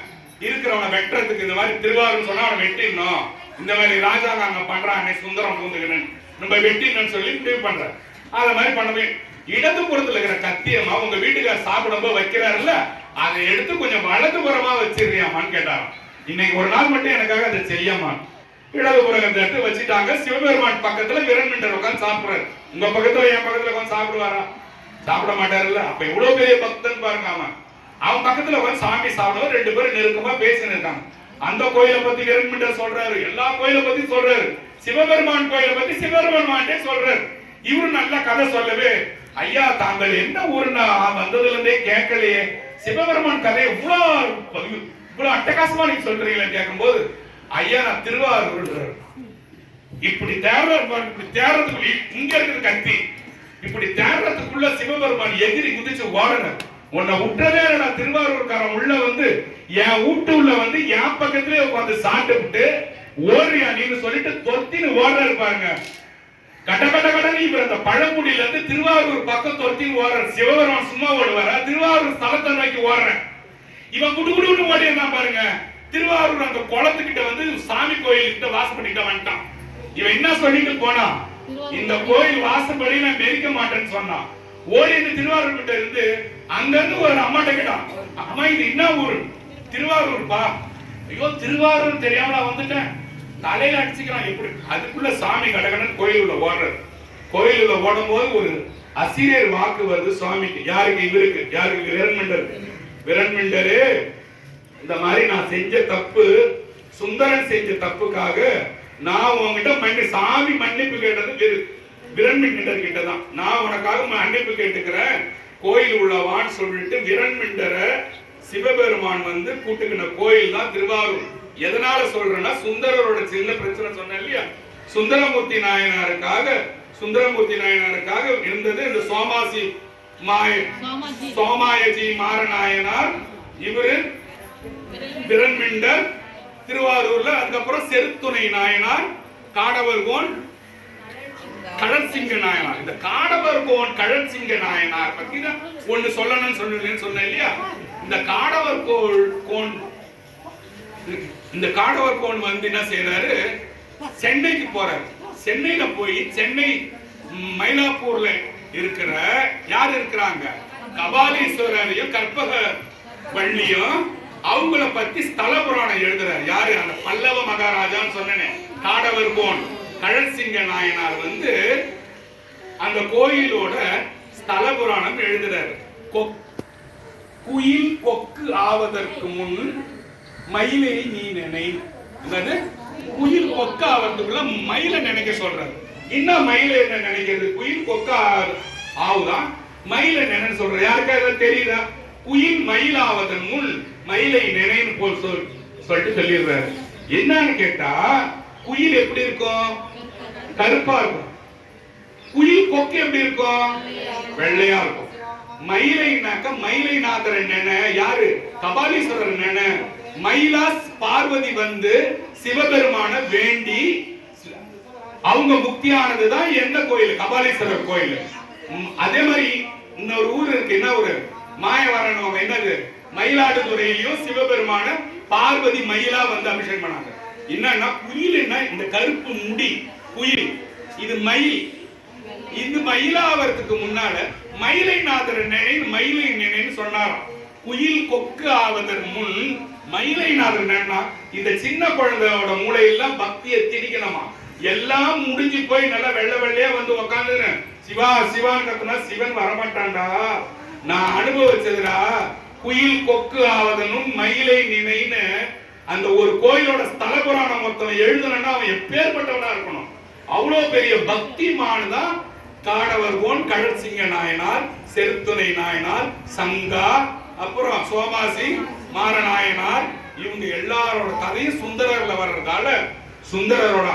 இருக்கிறவனை வெட்டுறதுக்கு. இந்த மாதிரி திருவாரூர் சொன்னா அவனை வெட்டிடணும், இந்த மாதிரி ராஜாங்க அங்க பண்றாங்க சுந்தரம் பூந்துக்கணும், நம்ம வெட்டிடணும்னு சொல்லி முடிவு பண்ற. அத மாதிரி பண்ணவே இடது புறத்துல இருக்கிற கத்தியம்மா உங்க வீட்டுக்கார சாப்பிடும்போது வைக்கிறாருல்ல, அதை எடுத்து கொஞ்சம் வலது புறமா வச்சிருக்கியாமான்னு கேட்டாராம். இன்னைக்கு ஒரு நாள் மட்டும் எனக்காக அதை செய்யமா. இடது புறம் எடுத்து வச்சுட்டாங்க. சிவபெருமான் பக்கத்துல விரண்மிண்டர் உட்காந்து சாப்பிடுறாரு. உங்க பக்கத்துல என் பக்கத்துல உட்காந்து சாப்பிடுவாரா? சாப்பிட மாட்டாருல்ல. அப்ப எவ்வளவு பெரிய பக்தன் பாருங்க. அவன் பக்கத்துல உட்காந்து சாமி சாப்பிடுவோம். ரெண்டு பேரும் நெருக்கமா பேசின்னு இருக்காங்க. அந்த கோயிலை பத்தி விரண்மிண்டர் சொல்றாரு, எல்லா கோயிலை பத்தி சொல்றாரு, சிவபெருமான் கோயிலை பத்தி சிவபெருமான்டே சொல்றாரு. இவரு நல்ல கதை சொல்லவே, ஐயா தாங்கள் என்ன ஊருன்னா வந்ததுல இருந்தே கேட்கலையே, சிவபெருமான் கதை இவ்வளவு அட்டகாசமா நீங்க சொல்றீங்களா கேட்கும் போது, ஐயா நான் திருவாரூர் இப்படி தேர்றதுக்குள்ள இங்க இருக்கிற கத்தி இப்படி தேர்றதுக்குள்ள சிவபெருமான் எதிரி குதிச்சு ஓடணும். உன்னை விட்டதே நான் திருவாரூர்காரன் உள்ள வந்து என் வீட்டு உள்ள வந்து என் பக்கத்திலே உட்காந்து சாப்பிட்டு ஓடுறியா நீங்க சொல்லிட்டு தொத்தின்னு ஓடுறாரு பாருங்க. கட்ட கட்ட கடன்னு இவர் அந்த பழங்குடியில இருந்து திருவாரூர் பக்கம் தொத்தின்னு ஓடுறாரு. சிவபெருமான் சும்மா ஓடுவாரா? திருவாரூர் ஸ்தலத்தை நோக்கி ஓடுறேன். இவன் குடு குடு ஓடினா பாருங்க. திருவாரூர் அந்த குளத்துக்கிட்ட வந்து சாமி கோயில் கிட்ட வாசப்படிக்கிட்ட வந்துட்டான். இவன் என்ன சொல்லிட்டு போனா, இந்த கோயில் வாசப்படி நான் மெரிக்க மாட்டேன்னு சொன்னான். ஓடி இந்த திருவாரூர் கிட்ட இருந்து அங்க இருந்து ஒரு அம்மாட்ட கேட்டான், அம்மா இது என்ன ஊரு? திருவாரூர் பா. ஐயோ திருவாரூர் தெரியாமலா வந்துட்டேன், தலையில அடிச்சுக்கிறான். எப்படி? அதுக்குள்ள சாமி கடகடன் கோயிலுள்ள ஓடுறது. கோயிலுள்ள ஓடும் போது ஒரு அசிரியர் வாக்கு வருது சுவாமிக்கு. யாருக்கு? இவருக்கு. யாருக்கு? விரண்மிண்டர். விரண்மிண்டரு இந்த மாதிரி நான் செஞ்ச தப்பு, சுந்தரன் செஞ்ச தப்புக்காக நான் உங்ககிட்ட சாமி மன்னிப்பு கேட்டது விரண்மிண்டர் கிட்ட தான். நான் உனக்காக மன்னிப்பு கேட்டுக்கிறேன், கோயில் உள்ளவான்னு சொல்லிட்டு விரண்மிண்டரை சிவபெருமான் வந்து கூட்டுக்கின கோயில் தான் திருவாரூர். எதனால சொல்றேன்னா, சுந்தரரோட சின்ன பிரச்சனை சொன்னேன் இல்லையா, சுந்தரமூர்த்தி நாயனாருக்காக இருந்தது இந்த சோமாயஜி மாரநாயனார், இவரு விரண்மிண்டர் திருவாரூர்ல. அதுக்கப்புறம் செருத்துணை நாயனார், காடவர்கோன், கழற்சிங்க நாயனார். இந்த காடவர்கோன் கழற்சிங்க நாயனார் பத்தி தான் ஒண்ணு சொல்லணும்னு சொன்னேன் இல்லையா. இந்த காடவர்கோன் வந்து என்ன செய்யறாரு, சென்னைக்கு போறாரு. சென்னையில போய் சென்னை மயிலாப்பூர்ல இருக்கிற யார் இருக்கிறாங்க, கபாலீஸ்வரரையும் கற்பக வள்ளியும் அவங்கள பத்தி ஸ்தல புராணம் எழுதுறாரு. யாரு? அந்த பல்லவ மகாராஜான்னு சொன்னேன், காடவர்கோன் கழற்சிங்க நாயனார் வந்து அந்த கோயிலோட ஸ்தல புராணம் எழுதுறாரு. குயில் கொக்கு ஆவதற்கு முன் மயிலை நீ நினை. என்னது? குயில் கொக்கு ஆவதுக்குள்ள மயிலை நினைக்க சொல்றாரு. இன்னும் மயிலை என்ன நினைக்கிறது? குயில் கொக்கு ஆவுதான், மயிலை நினைன்னு சொல்ற. யாருக்காக தெரியுதா? குயில் மயிலாவதன் முன் மயிலை நினைன்னு போல் சொல்லிட்டு சொல்லிடுறாரு. என்னன்னு கேட்டா, குயில் எப்படி இருக்கும்? கருப்பா இருக்கும். குயில் கொக்கு எப்படி இருக்கும்? வெள்ளையா இருக்கும். மயிலைனாக்க மயிலை நாதர் என்ன? யாரு? கபாலீஸ்வரர் என்ன? மயிலாஸ் பார்வதி வந்து சிவபெருமான வேண்டி அவங்க முக்தியானதுதான் எந்த கோயில்? கபாலீஸ்வரர் கோயில். அதே மாதிரி இன்னொரு ஊர் இருக்கு. என்ன ஊரு? மாயவரம். என்னது? மயிலாடுதுறையிலும் சிவபெருமான பார்வதி மயிலா வந்து அபிஷேகம் பண்ணாங்க. என்னன்னா, குயில் என்ன? இந்த கருப்பு முடி குயில். இது மயில். இது மயிலாவதுக்கு முன்னால மயிலை நாதர் நினை மயிலை நினைன்னு சொன்னாராம். குயில் கொக்கு ஆவதற்கு முன் மயிலை நாதர் நினைனா இந்த சின்ன குழந்தையோட மூளையெல்லாம் பக்தியை திணிக்கணுமா. எல்லாம் முடிஞ்சு போய் நல்லா வெள்ளை வெள்ளையா வந்து உக்காந்து சிவா சிவான்னு கத்துனா சிவன் வரமாட்டான்டா, நான் அனுபவிச்சதுடா. குயில் கொக்கு ஆவதனும் மயிலை நினைன்னு அந்த ஒரு கோயிலோட ஸ்தல புராணம் மொத்தம் எழுதணும்னா அவன் எப்பேற்பட்டவனா இருக்கணும். அவ்வளவு பெரிய பக்திமானுதான் காடவர்கோன் கழற்சிங்க நாயனார், செருத்துணை நாயனார், சங்கா, அப்புறம் சோமாசி மாரநாயனார். இவங்க எல்லாரோட கதையும் சுந்தரர்ல வர்றதால சுந்தரரோட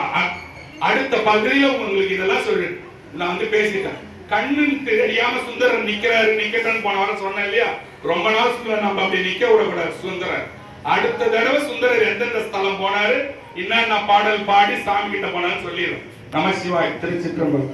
அடுத்த பகுதியில உங்களுக்கு இதெல்லாம் சொல்லு நான் வந்து பேசிட்டேன். கண்ணுக்கு தெரியாம சுந்தரர் நிக்கட்டும் போன வாரம் சொன்னேன் இல்லையா. ரொம்ப நாள் நம்ம அப்படி நிக்க விடக்கூடாது. சுந்தரர் அடுத்த தடவை சுந்தரர் எந்தெந்த ஸ்தலம் போனாரு, என்னென்ன பாடல் பாடி சாமி கிட்ட போனாரு சொல்லிடும். நமசிவாய். திருச்சிற்றம்பலம்.